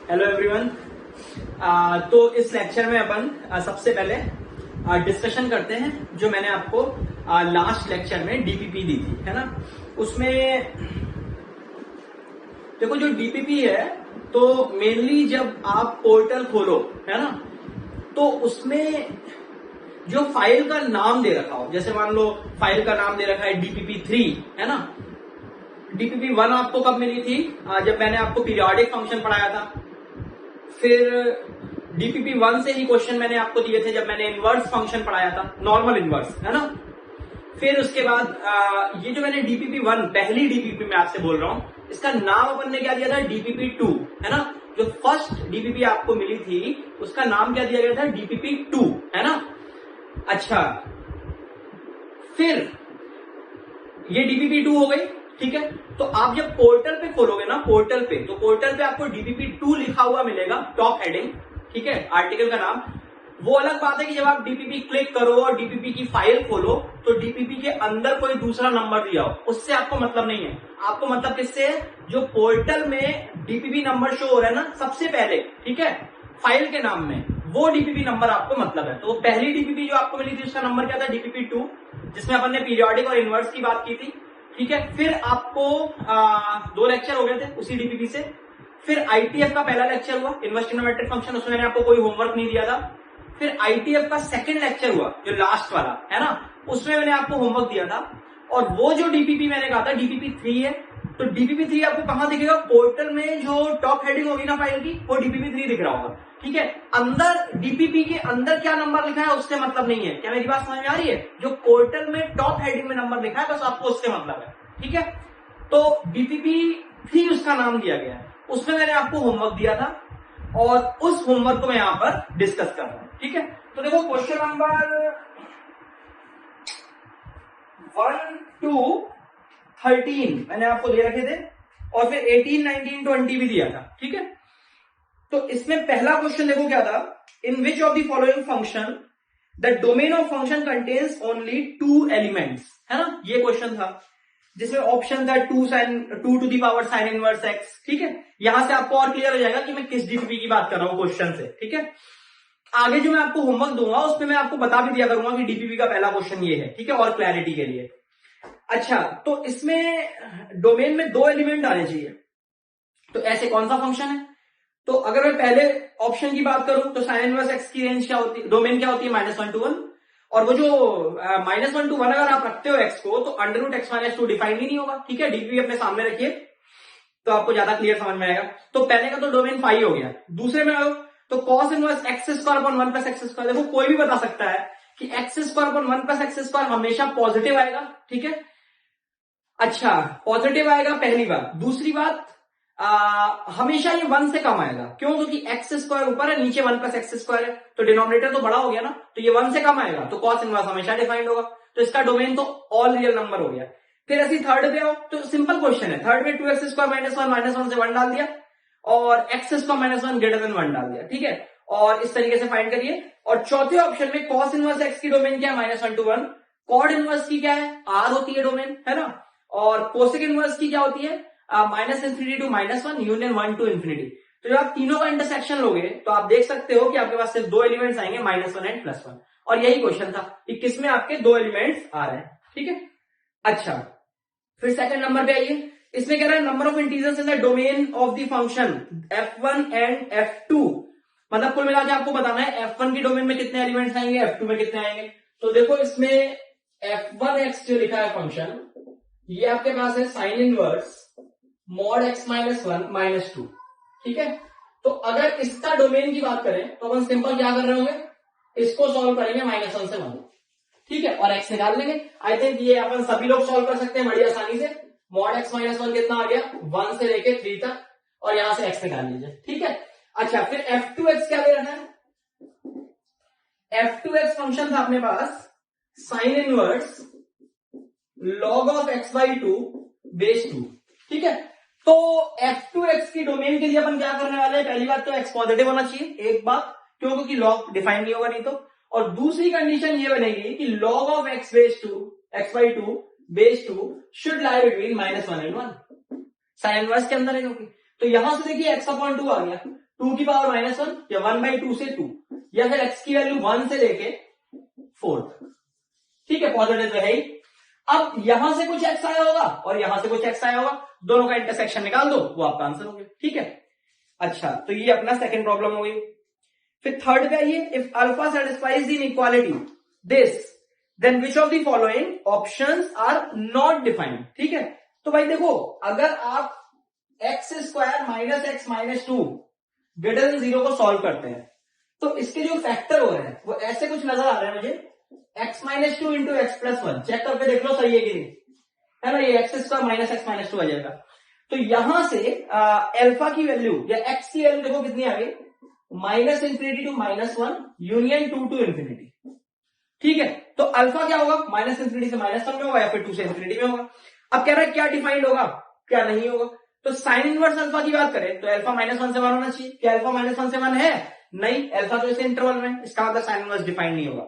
Hello everyone. तो इस lecture में अपन सबसे पहले डिस्कशन करते हैं जो मैंने आपको लास्ट लेक्चर में डीपीपी दी थी, है ना। उसमें देखो जो डीपीपी है तो मेनली जब आप पोर्टल खोलो, है ना, तो उसमें जो फाइल का नाम दे रखा हो, जैसे मान लो फाइल का नाम दे रखा है DPP3, है ना। DPP1 आपको कब मिली थी? जब मैंने आपको पीरियोडिक फंक्शन पढ़ाया था। फिर DPP1 से ही क्वेश्चन मैंने आपको दिए थे जब मैंने इनवर्स फंक्शन पढ़ाया था, नॉर्मल इनवर्स, है ना। फिर उसके बाद ये जो मैंने DPP1 पहली DPP में आपसे बोल रहा हूं, इसका नाम अपन ने क्या दिया था? DPP2, है ना। जो फर्स्ट DPP आपको मिली थी उसका नाम क्या दिया गया था? DPP2, है ना। अच्छा, फिर ये DPP2 हो गई, ठीक है। तो आप जब पोर्टल पे खोलोगे ना, पोर्टल पे, तो पोर्टल पे आपको DPP2 लिखा हुआ मिलेगा, टॉप हेडिंग, ठीक है, आर्टिकल का नाम। वो अलग बात है कि जब आप DPP क्लिक करो और DPP की फाइल खोलो तो DPP के अंदर कोई दूसरा नंबर दिया हो, उससे आपको मतलब नहीं है। आपको मतलब किससे है? जो पोर्टल में DPP नंबर शो हो रहा है ना सबसे पहले, ठीक है, फाइल के नाम में, वो DPP नंबर आपको मतलब है। तो पहली DPP जो आपको मिली थी उसका नंबर क्या था? DPP2, जिसमें अपन ने पीरियोडिक और इनवर्स की बात की थी, ठीक है। फिर आपको 2 लेक्चर हो गए थे उसी DPP से। फिर ITF का पहला लेक्चर हुआ, इनवर्स ट्रिग्नोमेट्रिक फंक्शन, उसमें मैंने आपको कोई होमवर्क नहीं दिया था। फिर ITF का सेकंड लेक्चर हुआ जो लास्ट वाला, है ना, उसमें मैंने आपको होमवर्क दिया था। और वो जो DPP मैंने कहा था DPP3 है, तो DPP3 आपको कहां दिखेगा? पोर्टल में जो टॉप हेडिंग होगी ना फाइल की, वो DPP3 दिख रहा होगा, ठीक है। अंदर DPP के अंदर क्या नंबर लिखा है उससे मतलब नहीं है। क्या मेरी बात समझ में आ रही है? जो पोर्टल में टॉप हेडिंग में नंबर लिखा है बस आपको उससे मतलब है, ठीक है। तो DPP3 उसका नाम दिया गया है। उसमें मैंने आपको होमवर्क दिया था और उस होमवर्क को मैं यहां पर डिस्कस कर रहा हूं, ठीक है। तो देखो क्वेश्चन नंबर 1 to 13 मैंने आपको दे रखे थे और फिर 18, 19, 20 भी दिया था, ठीक है। तो इसमें पहला क्वेश्चन देखो क्या था? In which of the following function the domain of function contains only 2 elements, है ना, ये क्वेश्चन था, जिसमें ऑप्शन था 2 to the power sine inverse x, ठीक है। यहां से आपको और क्लियर हो जाएगा कि मैं किस DPP की बात कर रहा हूं क्वेश्चन से, ठीक है। आगे जो मैं आपको होमवर्क दूंगा उसमें मैं आपको बता भी दिया करूंगा कि DPP का पहला क्वेश्चन ये है, ठीक है, और क्लैरिटी के लिए। अच्छा, तो इसमें डोमेन में 2 एलिमेंट आने चाहिए, तो ऐसे कौन सा फंक्शन है? तो अगर मैं पहले ऑप्शन की बात करूं तो साइन इनवर्स एक्स की रेंज क्या होती है, डोमेन क्या होती है? -1 to 1। और वो जो -1 to 1 अगर आप रखते हो एक्स को तो √x-2 डिफाइन ही नहीं होगा, ठीक है। DPP अपने सामने रखिए तो आपको ज्यादा क्लियर समझ में आएगा। तो पहले का तो डोमेन फाई हो गया। दूसरे में आओ तो cos इनवर्स x² 1 + x²। देखो कोई भी बता सकता है कि x² 1 + x² हमेशा पॉजिटिव आएगा, ठीक है। अच्छा, पॉजिटिव आएगा पहली बात। दूसरी बात, हमेशा ये 1 से कम आएगा। क्यों? क्योंकि x² ऊपर है, नीचे 1 + x² है, तो डिनोमिनेटर तो बड़ा हो गया ना, तो ये 1 से कम आएगा, तो cos इनवर्स हमेशा डिफाइंड होगा। तो इसका डोमेन तो ऑल रियल नंबर हो गया। फिर ऐसी थर्ड पे आओ तो सिंपल क्वेश्चन है। थर्ड में 2x² - 1 -1 से 1 डाल दिया और x² - 1 > 1 डाल दिया, ठीक है। और इस तरीके से फाइंड करिए। और चौथे ऑप्शन में cos इनवर्स x की डोमेन क्या है? -1 to 1। कॉड इनवर्स की क्या है? r होती है डोमेन, है ना। और कोसेक इनवर्स की क्या होती है? -∞ to -1 यूनियन 1 to ∞। तो जब आप तीनों का इंटरसेक्शन लोगे तो आप देख सकते हो कि आपके पास सिर्फ 2 एलिमेंट्स आएंगे, -1 एंड +1। और यही क्वेश्चन था कि किसमें आपके 2 एलिमेंट्स आ रहे हैं, ठीक है। अच्छा, फिर सेकंड नंबर पे आइए। इसमें कह रहा है number of integers in the domain of the function f1 and f2। मतलब कुल मिला के आपको बताना है f1 की डोमेन में कितने एलिमेंट्स आएंगे, f2 में कितने आएंगे। तो देखो इसमें f1x जो लिखा है फंक्शन, ये आपके पास है साइन इनवर्स mod x -1 -2, ठीक है। तो अगर इसका डोमेन की बात करें तो अपन सिंपल क्या कर रहे होंगे? इसको सॉल्व करेंगे -1 से 1, ठीक है, और x निकाल लेंगे। आई थिंक ये अपन सभी लोग सॉल्व कर सकते हैं बड़ी आसानी से। mod x -1 कितना आ गया? 1 से लेके 3 तक, और यहां से x निकाल लीजिए, ठीक है। अच्छा, फिर f2x क्या दे रखा है? f2x फंक्शन था अपने पास sine inverse log of x/2 base 2, ठीक है। तो f2x की डोमेन के लिए अपन क्या करने वाले हैं? पहली बात तो x पॉजिटिव होना चाहिए, एक बात, क्यों? क्योंकि log डिफाइन नहीं होगा नहीं तो। और दूसरी कंडीशन ये बनेगी कि log of x/2 base 2 should lie between -1 and 1, sine inverse के अंदर है क्योंकि। तो यहां से देखिए x/2 आ गया, 2 की पावर -1 या 1/2 से 2 या फिर x की वैल्यू 1 से लेके 4 तक। ठीक है, पॉजिटिव तो है ही। अब यहां से कुछ x आया होगा और यहां से कुछ x आया होगा, दोनों का इंटरसेक्शन निकाल दो, वो आपका आंसर हो गया। ठीक है, अच्छा तो ये अपना सेकंड प्रॉब्लम हो गई। फिर थर्ड पे आइए, if alpha satisfies the inequality this then which of the following options are not defined. ठीक है, तो भाई देखो, अगर आप x² - x - 2 ग्रेटर देन 0 को सॉल्व करते हैं तो इसके जो फैक्टर हो रहे हैं वो ऐसे कुछ नजर आ रहे हैं मुझे, x - 2 इंटू x + 1। चेक करके देख लो सही है कि नहीं, है ना, ये x² - x - 2 आ जाएगा। तो यहां से अल्फा की वैल्यू या x की वैल्यू देखो कितनी आ गई, -∞ to -1 यूनियन 2 to ∞। ठीक है, तो अल्फा क्या होगा, -∞ से -1 में होगा या फिर 2 से ∞ में होगा। अब कह रहा है क्या डिफाइंड होगा क्या नहीं होगा, तो साइन इनवर्स अल्फा की बात करें तो अल्फा -1 से 1 होना चाहिए। क्या अल्फा -1 से 1 है? नहीं, अल्फा तो इसे इंटरवल में, इसका मतलब साइन इनवर्स डिफाइंड नहीं होगा।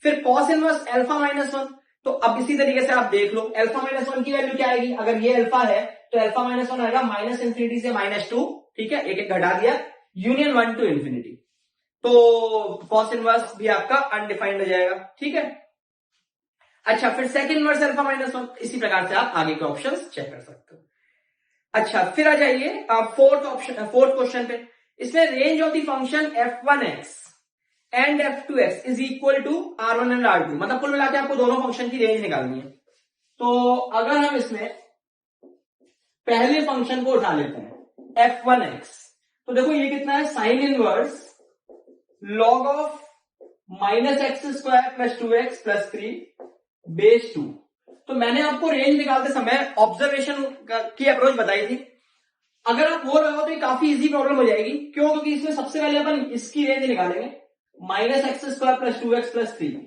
फिर कॉस इनवर्स अल्फा -1, तो अब इसी तरीके से आप देख लो अल्फा -1 की वैल्यू क्या आएगी, अगर ये अल्फा है तो अल्फा -1 आएगा -∞ से -2। ठीक है, एक एक घटा दिया, यूनियन 1 to ∞। तो कॉस इनवर्स भी आपका अनडिफाइंड हो जाएगा। ठीक है, अच्छा फिर सेकंड इनवर्स अल्फा -1, इसी प्रकार से आप आगे के ऑप्शंस चेक कर सकते हो। अच्छा फिर आ जाइए फोर्थ क्वेश्चन पे, इसमें range of the function f1x and f2x is equal to r1 and r2, मतलब कुल मिलाकर आपको दोनों फंक्शन की रेंज निकालनी है। तो अगर हम इसमें पहले फंक्शन को उठा लेते हैं f1x, तो देखो ये कितना है, sine inverse log of -x² + 2x + 3 base 2। तो मैंने आपको रेंज निकालते समय ऑब्जर्वेशन की अप्रोच बताई थी। अगर आप हो रहे हो तो ये काफी इजी प्रॉब्लम हो जाएगी। क्यों? क्योंकि इसमें सबसे पहले अपन इसकी रेंज निकालेंगे, -x² + 2x + 3,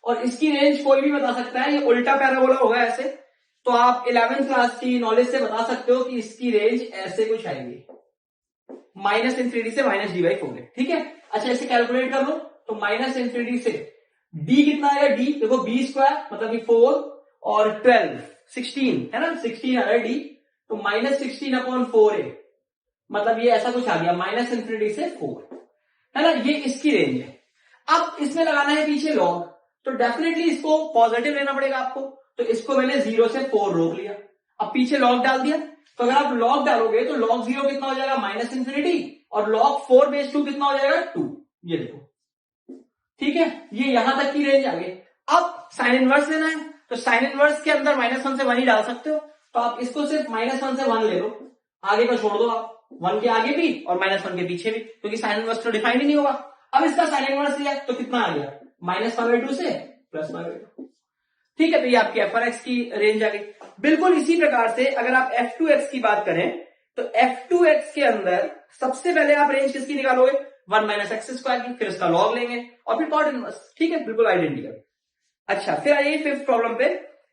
और इसकी रेंज कोई भी बता सकता है, ये उल्टा पैराबोला होगा ऐसे, तो आप 11th क्लास की नॉलेज से बता सकते हो कि इसकी रेंज ऐसे कुछ आएगी, -∞ से -d/4। ठीक है, अच्छा इसे कैलकुलेट कर लो, तो -∞ से d कितना आएगा, d देखो b² मतलब कि 4 और 12 16 है ना, 16 आ रहा है d, तो -16/4a, मतलब ये ऐसा कुछ आ गया, -∞ से 4, है ना, ये इसकी रेंज है। अब इसमें लगाना है पीछे लॉग, तो डेफिनेटली इसको पॉजिटिव लेना पड़ेगा आपको, तो इसको मैंने 0 से 4 रोक लिया, अब पीछे लॉग डाल दिया। तो अगर आप लॉग डालोगे तो log 0 कितना हो जाएगा, -∞, और log 4/2 कितना हो जाएगा, 2। ये देखो, ठीक है, ये यहां तक की रेंज आ गई। अब साइन इनवर्स लेना है, तो साइन इनवर्स के अंदर -1 से 1 ही डाल सकते हो, तो आप इसको सिर्फ -1 से 1 ले लो, आगे का छोड़ दो आप, 1 के आगे भी और -1 के पीछे भी, क्योंकि साइन इनवर्स तो डिफाइंड ही नहीं होगा। अब इसका साइन इनवर्स लिया तो कितना आ गया, -π/2 से +π/2। ठीक है, तो ये आपकी f1x की रेंज आ गई। बिल्कुल इसी प्रकार से अगर आप f2x की बात करें तो f2x के अंदर सबसे पहले आप रेंज किसकी निकालोगे, 1 - x² की, फिर उसका लॉग लेंगे और फिर कॉट इनवर्स। ठीक है, बिल्कुल आइडेंटिकल। अच्छा फिर आइए फिफ्थ प्रॉब्लम पे,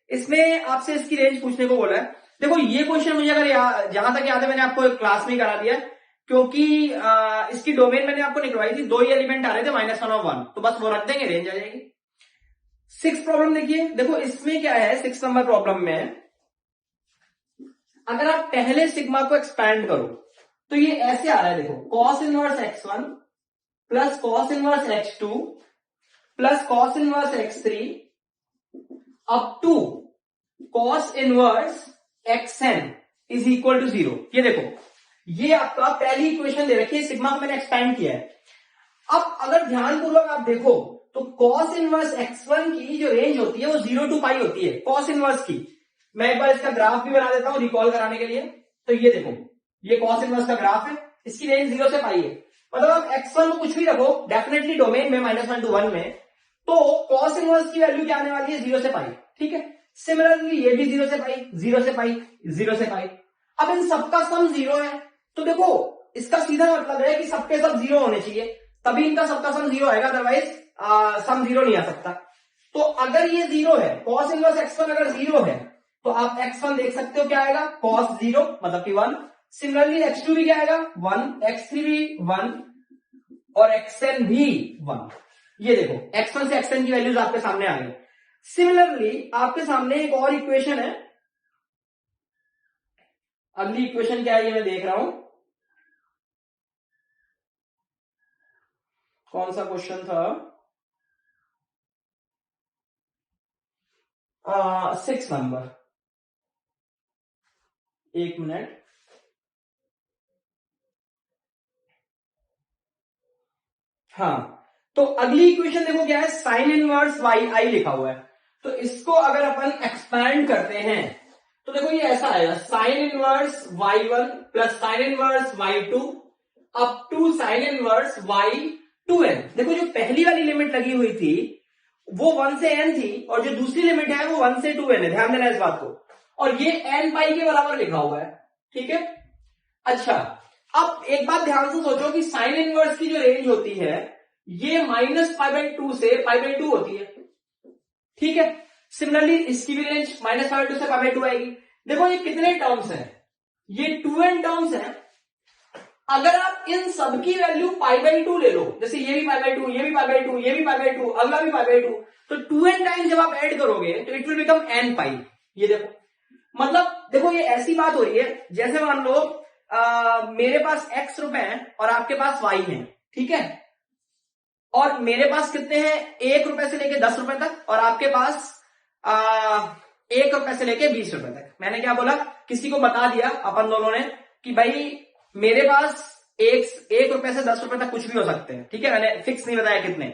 इसमें आपसे इसकी रेंज पूछने को बोला है। देखो ये क्वेश्चन मुझे अगर जहां तक याद है मैंने आपको क्लास में ही करा दिया, क्योंकि इसकी डोमेन मैंने आपको निकलवाई थी, 2 ही एलिमेंट आ रहे थे, -1 और 1, तो बस वो रख देंगे, रेंज आ जाएगी। 6 प्रॉब्लम देखिए, देखो इसमें क्या है, 6 नंबर प्रॉब्लम में अगर आप पहले सिग्मा को एक्सपैंड करो तो ये ऐसे आ रहा है, देखो cos inverse x1 plus cos inverse x2 plus cos inverse x3 up to cos inverse xn is equal to 0। ये देखो, ये आपका पहली इक्वेशन दे रखी है, सिग्मा को मैंने एक्सपैंड किया है। अब अगर ध्यानपूर्वक आप देखो तो cos इनवर्स x1 की जो रेंज होती है वो 0 to π होती है, cos इनवर्स की। मैं एक बार इसका ग्राफ भी बना देता हूं रिकॉल कराने के लिए। तो ये देखो, ये cos इनवर्स का ग्राफ है, इसकी रेंज 0 से π है, मतलब आप x1 को कुछ भी रखो डेफिनेटली डोमेन में -1 to 1 में, तो cos इनवर्स की वैल्यू क्या आने वाली है, 0 से π। ठीक है, सिमिलरली ये भी 0 से π, 0 से π, 0 से π। अब इन सबका सम 0 है, तो देखो इसका सीधा मतलब है कि सबके सब 0 होने चाहिए, तभी इनका सबका सम 0 आएगा, अदरवाइज सम 0 नहीं आ सकता। तो अगर ये 0 है, cos इनवर्स x1 अगर 0 है तो आप x1 देख सकते हो क्या आएगा, cos 0 मतलब कि 1। सिमिलरली x2 भी क्या आएगा, 1, x3 भी 1 और xn भी 1। ये देखो x1 से xn की वैल्यूज आपके सामने आ गई। सिमिलरली आपके सामने एक और इक्वेशन है, अगली इक्वेशन क्या है ये मैं देख रहा हूं, कौन सा क्वेश्चन था? 6 नंबर, एक मिनट। हाँ, तो अगली इक्वेशन देखो क्या है, साइन इनवर्स वाई आई लिखा हुआ है। तो इसको अगर अपन एक्सपैंड करते हैं तो देखो ये ऐसा आएगा, sine inverse y one plus sine inverse y two up to sine inverse y two n. देखो जो पहली वाली लिमिट लगी हुई थी वो 1 से n थी, और जो दूसरी लिमिट है वो 1 से 2n है, ध्यान देना इस बात को। और ये n पाई के बराबर लिखा हुआ है, ठीक है। अच्छा, अब एक बात ध्यान से सोचो कि साइन इनवर्स की जो रेंज होती है ये -π/2 से π/2 होती है, ठीक है। सिमिलरली इसकी भी रेंज -π/2 से π/2 आएगी। देखो ये कितने टर्म्स हैं, ये 2n टर्म्स हैं। अगर आप इन सब की वैल्यू π/2 ले लो, जैसे ये भी π/2, ये भी π/2, ये भी π/2, अगला भी π/2, तो 2n टाइम्स जब आप ऐड करोगे तो इट विल बिकम n पाई। ये देखो, मतलब देखो ये ऐसी बात हो रही है जैसे मान लो मेरे पास x रुपए हैं और आपके पास y है, ठीक है। और मेरे पास कितने हैं, 1 रुपए से लेके 10 रुपए तक, और आपके पास 1 रुपए से लेके 20 रुपए तक। मैंने क्या बोला, किसी को बता दिया अपन दोनों ने कि भाई मेरे पास 1 रुपए से 10 रुपए तक कुछ भी हो सकते हैं, ठीक है। मैंने फिक्स नहीं बताया कितने।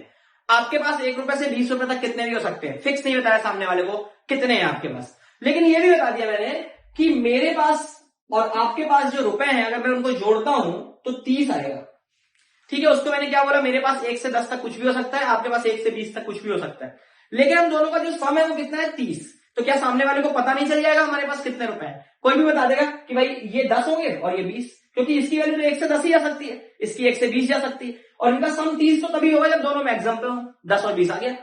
आपके पास 1 रुपए से 20 रुपए तक कितने भी हो सकते हैं, फिक्स नहीं बताया सामने वाले को कितने हैं आपके पास। लेकिन ये भी बता दिया मैंने कि मेरे पास और आपके पास जो रुपए हैं अगर मैं उनको जोड़ता हूं तो 30 आएगा, ठीक है। उसको मैंने क्या बोला, मेरे पास 1 से 10 तक कुछ भी हो सकता है, आपके पास 1 से 20 तक कुछ भी हो सकता है, लेकिन हम दोनों का जो सम है वो कितना है, 30। तो क्या सामने वाले को पता नहीं चल जाएगा हमारे पास कितने रुपए हैं? कोई भी बता देगा कि भाई ये 10 होंगे और ये 20, क्योंकि इसकी वैल्यू तो 1 से 10 ही जा सकती है, इसकी 1 से 20 जा सकती है, और इनका सम 30 तो तभी होगा जब दोनों मैक्सिमम पे हो, 10 और 20 आ गया।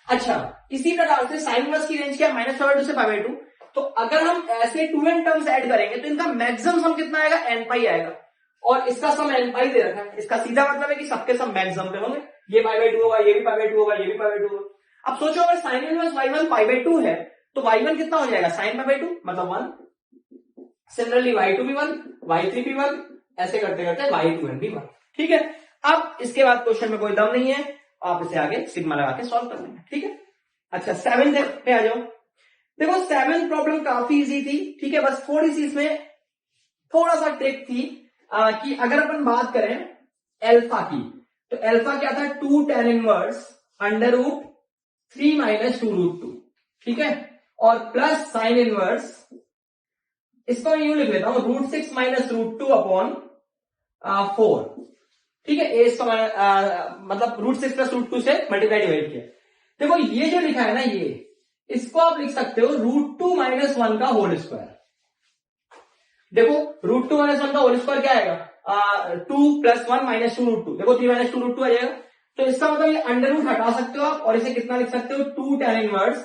अच्छा, इसी प्रकार से साइन इनवर्स की रेंज क्या है, -π/2 से π/2। तो अगर हम ऐसे 2n टर्म्स ऐड करेंगे तो इनका मैक्सिमम सम कितना आएगा, n पाई आएगा, और इसका सम n पाई दे रखा है। इसका सीधा मतलब है कि सबके सम मैक्सिमम पे होंगे, ये π/2 होगा, ये भी π/2 होगा, ये भी π/2 होगा। अब सोचो अगर साइन इनवर्स y1 π/2 है तो y1 कितना हो जाएगा, sin π/2 मतलब 1। सिमिलरली y2 भी 1, y3 भी 1, ऐसे करते करते y2n भी 1, ठीक है। अब इसके बाद क्वेश्चन में कोई दम नहीं है, आप इसे आगे सिग्मा लगा के सॉल्व कर लेंगे, ठीक है। अच्छा, 7 पे आ जाओ। देखो 7 प्रॉब्लम काफी इजी थी, ठीक है। बस थोड़ी सी इसमें थोड़ा सा ट्रिक थी कि अगर अपन बात करें अल्फा की, तो अल्फा क्या था, 2 tan इनवर्स √3 - 2√2, ठीक है। और प्लस साइन इनवर्स, इसको मैं यूं लिख लेता हूं, √6 - √2/4, ठीक है। इसका मतलब √6 + √2 से मल्टीप्लाई डिवाइड किया। देखो ये जो लिखा है ना, ये इसको आप लिख सकते हो √2 - 1 का होल स्क्वायर। देखो √2 - 1 का होल स्क्वायर क्या आएगा, 2 + 1 - 2√2, देखो 3 - 2√2 आ जाएगा। तो इसका मतलब ये अंडर रूट हटा सकते हो आप, और इसे कितना लिख सकते हो, 2 tan inverse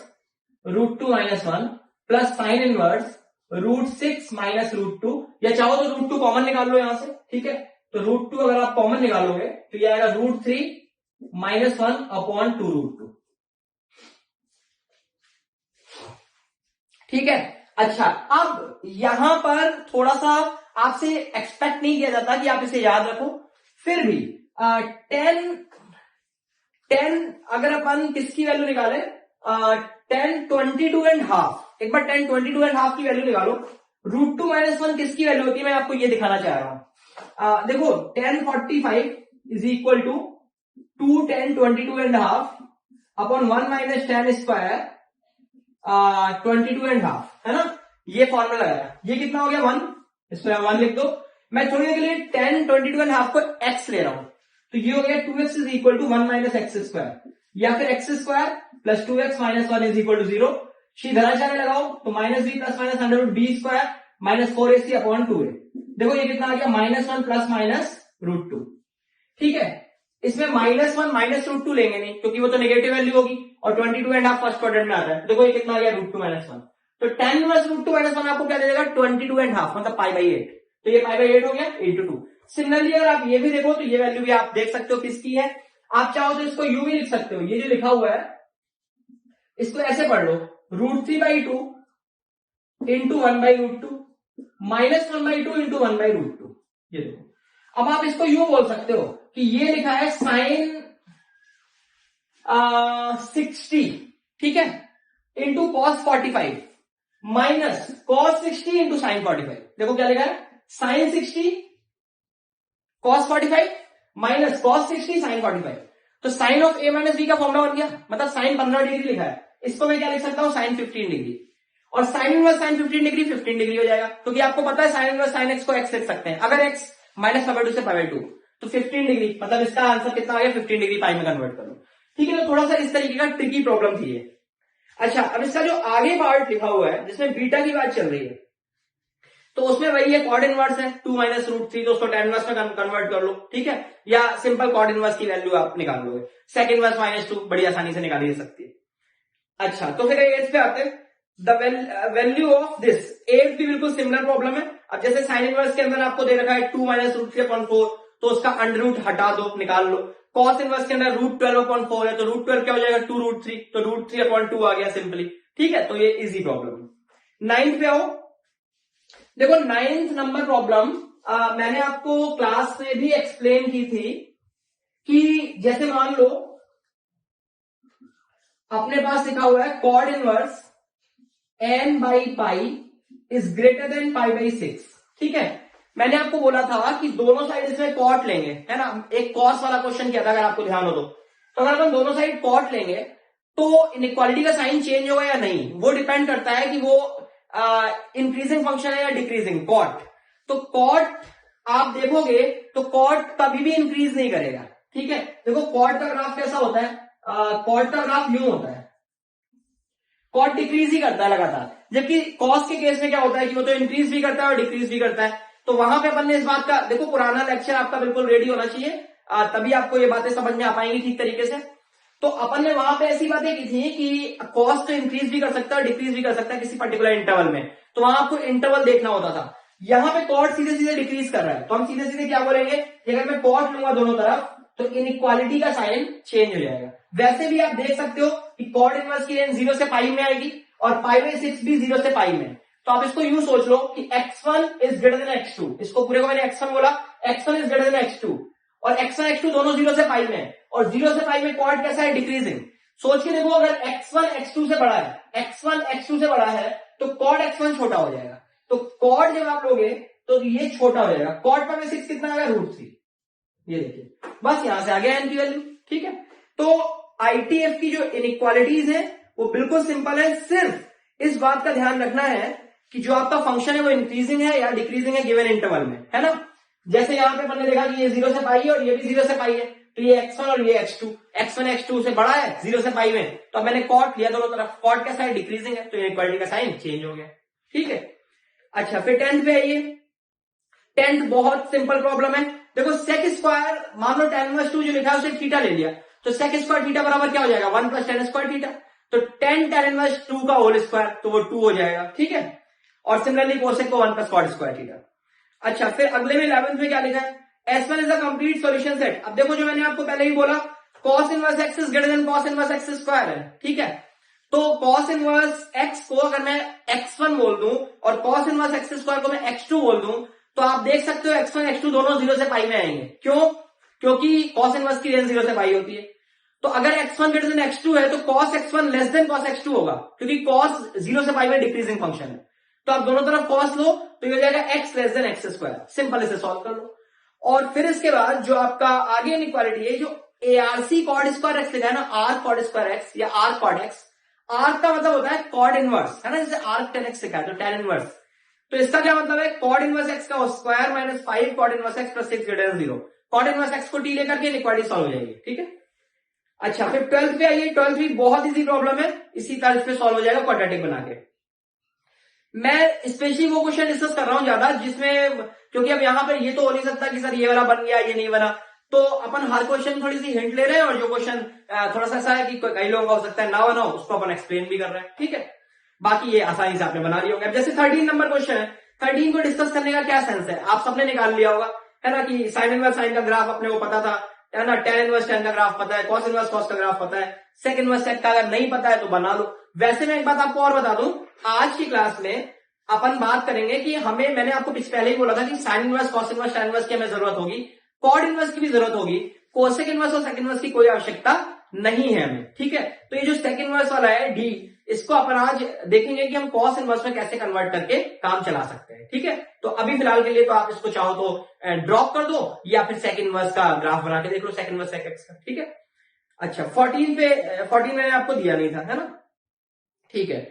√2 - 1 plus sine inverse √6 - √2, या चाहो तो √2 कॉमन निकाल लो यहां से, ठीक है। तो √2 अगर आप कॉमन निकालोगे तो ये आएगा √3 - 1/2√2, ठीक है। अच्छा, अब यहां पर थोड़ा सा आपसे एक्सपेक्ट नहीं किया जाता कि आप इसे याद रखो, फिर भी 10 अगर अपन किसकी वैल्यू निकाले, 10 22.5, एक बार 10 22.5 की वैल्यू निकालो। √2 - 1 किसकी वैल्यू होती है, मैं आपको ये दिखाना चाह रहा हूं। देखो 1045 is equal to 2 10 22.5 upon 1 - 10 square 22.5, है ना। ये फॉर्मूला है, ये कितना हो गया 1, इसमें 1 लिख दो। मैं थोड़ी देर के लिए 10 22.5 को x ले रहा हूं, तो ये हो गया 2x is equal to 1 - x², या फिर x² + 2x - 1 is equal to 0। सीधराचार्य लगाओ तो -b + -√b² - 4ac/2a। देखो ये कितना आ गया, -1 ± √2, ठीक है। इसमें -1 -√2 लेंगे नहीं क्योंकि वो तो नेगेटिव वैल्यू होगी, और 22.5 फर्स्ट क्वाड्रेंट में आता है। देखो ये कितना आ गया, √2 - 1, तो 10 इनवर्स √2 - 1 आपको क्या दे देगा, 22.5 मतलब π/8, तो ये π/8 हो गया × 2। सिमिलरली अगर आप ये भी देखो तो ये वैल्यू भी आप देख सकते हो किसकी है। आप चाहो तो इसको यू भी लिख सकते हो, ये जो लिखा हुआ है इसको ऐसे पढ़ लो, √3/2 × 1/√2 -1/2 × 1/√2। ये देखो, अब आप इसको यूं बोल सकते हो कि ये लिखा है साइन 60, ठीक है, into cos 45 minus cos 60 into sine 45। देखो क्या लिखा है, sine 60 cos 45 minus cos 60 sine 45। तो sine of a minus b का फॉर्मूला बन गया, मतलब साइन 15 डिग्री लिखा है, इसको मैं क्या लिख सकता हूं, साइन 15 डिग्री। और sign inverse sign 15 degree 15 degree हो जाएगा, क्योंकि आपको पता है साइन इनवर्स साइन एक्स को एक्स लिख सकते हैं। अगर एक्स माइनस पाई2 से पाई2 तो 15 डिग्री, मतलब इसका आंसर कितना आ गया, 15 डिग्री पाई में कन्वर्ट कर लो। ठीक है, तो थोड़ा सा इस तरीके का ट्रिकी प्रॉब्लम थी ये। अच्छा, अब इसका जो आगे पार्ट लिखा हुआ है जिसमें बीटा की बात चल रही है, तो उसमें वही है कॉड इनवर्स है 2 माइनस रूट 3, तो उसको tan इनवर्स में कन्वर्ट कर लो, ठीक है, या सिंपल कॉड इनवर्स की वैल्यू आप निकाल लोगे, सेक इनवर्स -2 बड़ी आसानी से निकाली जा सकती है। अच्छा, तो फिर एट्थ पे आते हैं, the value of this. Eighth भी बिल्कुल सिमिलर प्रॉब्लम है। अब जैसे साइन इनवर्स के अंदर आपको दे रखा है 2 माइनस रूट 3/4, तो उसका अंडर रूट हटा दो, निकाल लो। कॉस इनवर्स के अंदर रूट 12/4 है, तो रूट 12 क्या हो जाएगा, 2 रूट 3, तो रूट 3/2 आ गया सिंपली। ठीक है, तो ये इजी प्रॉब्लम। 9th पे आओ, देखो 9th नंबर प्रॉब्लम मैंने आपको क्लास में भी एक्सप्लेन की थी कि जैसे मान लो अपने पास लिखा हुआ है cot inverse n by pi is greater than pi by 6। ठीक है, मैंने आपको बोला था कि दोनों साइड इसमें कॉट लेंगे, है ना, एक कॉस वाला क्वेश्चन किया था अगर आपको ध्यान हो तो अगर अपन दोनों साइड कॉट लेंगे तो इनइक्वालिटी का साइन चेंज होगा या नहीं, वो डिपेंड करता है कि वो इंक्रीजिंग फंक्शन है या डिक्रीजिंग कॉट। तो कॉट आप देखोगे तो कॉट कभी भी इंक्रीज नहीं करेगा। ठीक है, देखो कॉट का ग्राफ कैसा होता है, कॉट का ग्राफ यूं होता है, कॉट डिक्रीज ही करता है लगातार, जबकि कॉस के केस में क्या होता है कि वो तो इंक्रीज भी करता है और डिक्रीज भी करता है। तो वहां पे अपन ने इस बात का, देखो पुराना लेक्चर आपका बिल्कुल रेडी होना चाहिए, तभी आपको ये बातें समझ में आ पाएंगी ठीक तरीके से। तो अपन ने वहां पे ऐसी बातें की थी कि कॉस तो इंक्रीज भी कर सकता है और डिक्रीज भी कर सकता है किसी पर्टिकुलर इंटरवल में, तो वहां आपको इंटरवल देखना होता था। यहाँ पे कॉट सीधे सीधे डिक्रीज कर रहा है, तो हम सीधे सीधे क्या बोलेंगे कि अगर मैं कॉट लूंगा दोनों तरफ तो इनइक्वालिटी का साइन चेंज हो जाएगा। वैसे भी आप देख सकते हो कि कॉड इनवर्स की रेंज 0 से पाई में आएगी और पाई बाई 6 भी 0 से पाई में। तो आप इसको यूं सोच लो कि x1 is greater then x2, इसको पूरे को मैंने x1 बोला, x1 is greater then x2, और x1 x2 दोनों 0 से पाई में, और 0 से पाई में कॉड कैसा है, डिक्रीजिंग। सोच के देखो, अगर x1 x2 से बड़ा है, x1 x2 से बड़ा है तो कॉड x1 छोटा हो जाएगा। तो कॉड जब आप लोगे तो ये छोटा हो जाएगा, कॉड पाई में 6 कितना आएगा, √3। ये देखिए, बस यहां से आ गया n की वैल्यू। ठीक है, तो ITF की जो इनइक्वालिटीज है वो बिल्कुल सिंपल है, सिर्फ इस बात का ध्यान रखना है कि जो आपका फंक्शन है वो इंक्रीजिंग है या डिक्रीजिंग है गिवन इंटरवल में, है ना। जैसे यहाँ पे हमने देखा कि ये 0 से पाई है और ये भी 0 से पाई है, तो ये x1 और ये x2, x1 x2 से बड़ा है 0 से पाई में, तो अब मैंने कॉट लिया दोनों तरफ, कॉट कैसा है, डिक्रीजिंग है, तो इनइक्वालिटी का साइन चेंज हो गया। ठीक है, अच्छा फिर 10th पे आइए। 10th बहुत सिंपल प्रॉब्लम है, देखो सेक स्क्वायर, मान लो tan इनवर्स 2 जो लिखा है उसे थीटा ले लिया, तो सेक स्क्वायर थीटा बराबर क्या हो जाएगा, 1 + tan स्क्वायर थीटा, तो 10 tan इनवर्स 2 का होल स्क्वायर, तो वो 2 हो जाएगा। ठीक है, और सिमिलरली कोसेक को 1 + cot स्क्वायर थीटा। अच्छा, फिर अगले में 11th में क्या लिखा है, S1 is a complete solution set. अब देखो जो मैंने आपको पहले ही बोला, cos inverse x is greater then cos inverse x square है। ठीक है, तो cos इनवर्स x को अगर मैं x1 बोल दूं और cos इनवर्स x स्क्वायर को मैं x2 बोल दूं, तो आप देख सकते हो x1 x2 दोनों 0 से पाई में आएंगे। क्यों, क्योंकि cos इनवर्स की रेंज 0 से पाई होती है। तो अगर x1 ग्रेटर देन x2 है तो cos x1 less then cos x2 होगा, क्योंकि cos 0 से पाई में डिक्रीजिंग फंक्शन है। तो आप दोनों तरफ cos लो तो ये हो जाएगा x less then x square, simple इसे सॉल्व कर लो। और फिर इसके बाद जो आपका आगे इनइक्वालिटी है, जो ARC कॉड स्क्वायर x लिखा है ना, R कॉड स्क्वायर x या R कॉड x, R का मतलब होता है कॉड इनवर्स, है ना, जैसे R tan x लिखा है तो tan इनवर्स, तो इसका क्या मतलब है, कॉड इनवर्स x का square minus 5 cot inverse x + 6 greater than 0। Cot inverse x को t लेकर के इनइक्वालिटी सॉल्व हो जाएगी। ठीक है, अच्छा फिर 12th पे आइए। 12th भी बहुत इजी प्रॉब्लम है, इसी तर्ज पे सॉल्व हो जाएगा क्वाड्रेटिक बना के। मैं स्पेशली वो क्वेश्चन डिस्कस कर रहा हूं ज्यादा जिसमें, क्योंकि अब यहां पर ये तो हो नहीं सकता कि सर ये वाला बन गया ये नहीं बना, तो अपन हर क्वेश्चन थोड़ी सी हिंट ले रहे हैं, और जो क्वेश्चन थोड़ा सा ऐसा है कि कई लोगों का हो सकता है ना बना हो, उसको अपन एक्सप्लेन भी कर रहे हैं। ठीक है, बाकी ये आसानी से आपने बना लिया होगा। जैसे 13 नंबर क्वेश्चन है, 13 को डिस्कस करने का क्या सेंस है, आप सबने निकाल लिया होगा, है ना, कि साइन इनवर्स साइन का ग्राफ अपने को पता था, है ना, tan इनवर्स tan का ग्राफ पता है, cos इनवर्स cos का ग्राफ पता है, sec इनवर्स sec का अगर नहीं पता है तो बना लो। वैसे मैं एक बात आपको और बता दूं, आज की क्लास में अपन बात करेंगे कि हमें, मैंने आपको पहले ही बोला था कि sine inverse cos inverse tan inverse की हमें जरूरत होगी, कॉड इनवर्स की भी जरूरत होगी, कोसेक इनवर्स और सेक इनवर्स की कोई आवश्यकता नहीं है हमें, ठीक है। तो ये जो सेकंड इनवर्स वाला है डी, इसको अपन आज देखेंगे कि हम कॉस इनवर्स में कैसे कन्वर्ट करके काम चला सकते हैं, ठीक है। तो अभी फिलहाल के लिए तो आप इसको चाहो तो ड्रॉप कर दो या फिर सेकंड इनवर्स का ग्राफ बना के देख लो, सेकंड इनवर्स सेक एक्स का, ठीक है। अच्छा 14 मैंने आपको दिया नहीं था, है ना, ठीक है।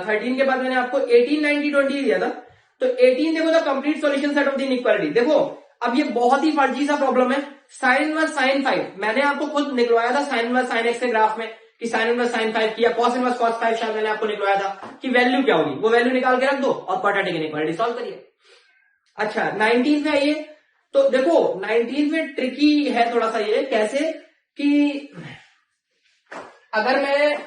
13 के बाद मैंने आपको 18, 90, 20 दिया था। तो 18 देखो the complete solution set of the inequality. देखो अब ये बहुत ही फर्जी सा प्रॉब्लम है। साइन इनवर्स साइन 5 मैंने आपको खुद निकलवाया था साइन इनवर्स साइन एक्स के ग्राफ में कि साइन इनवर्स साइन 5 किया, कॉस इनवर्स कॉस 5 शायद मैंने आपको निकलवाया था कि वैल्यू क्या होगी, वो वैल्यू निकाल के रख दो और क्वाड्रेटिक इनइक्वालिटी सॉल्व करिए। अच्छा 19 में आइए। तो देखो 19 में ट्रिकी है थोड़ा सा ये, कैसे कि अगर मैं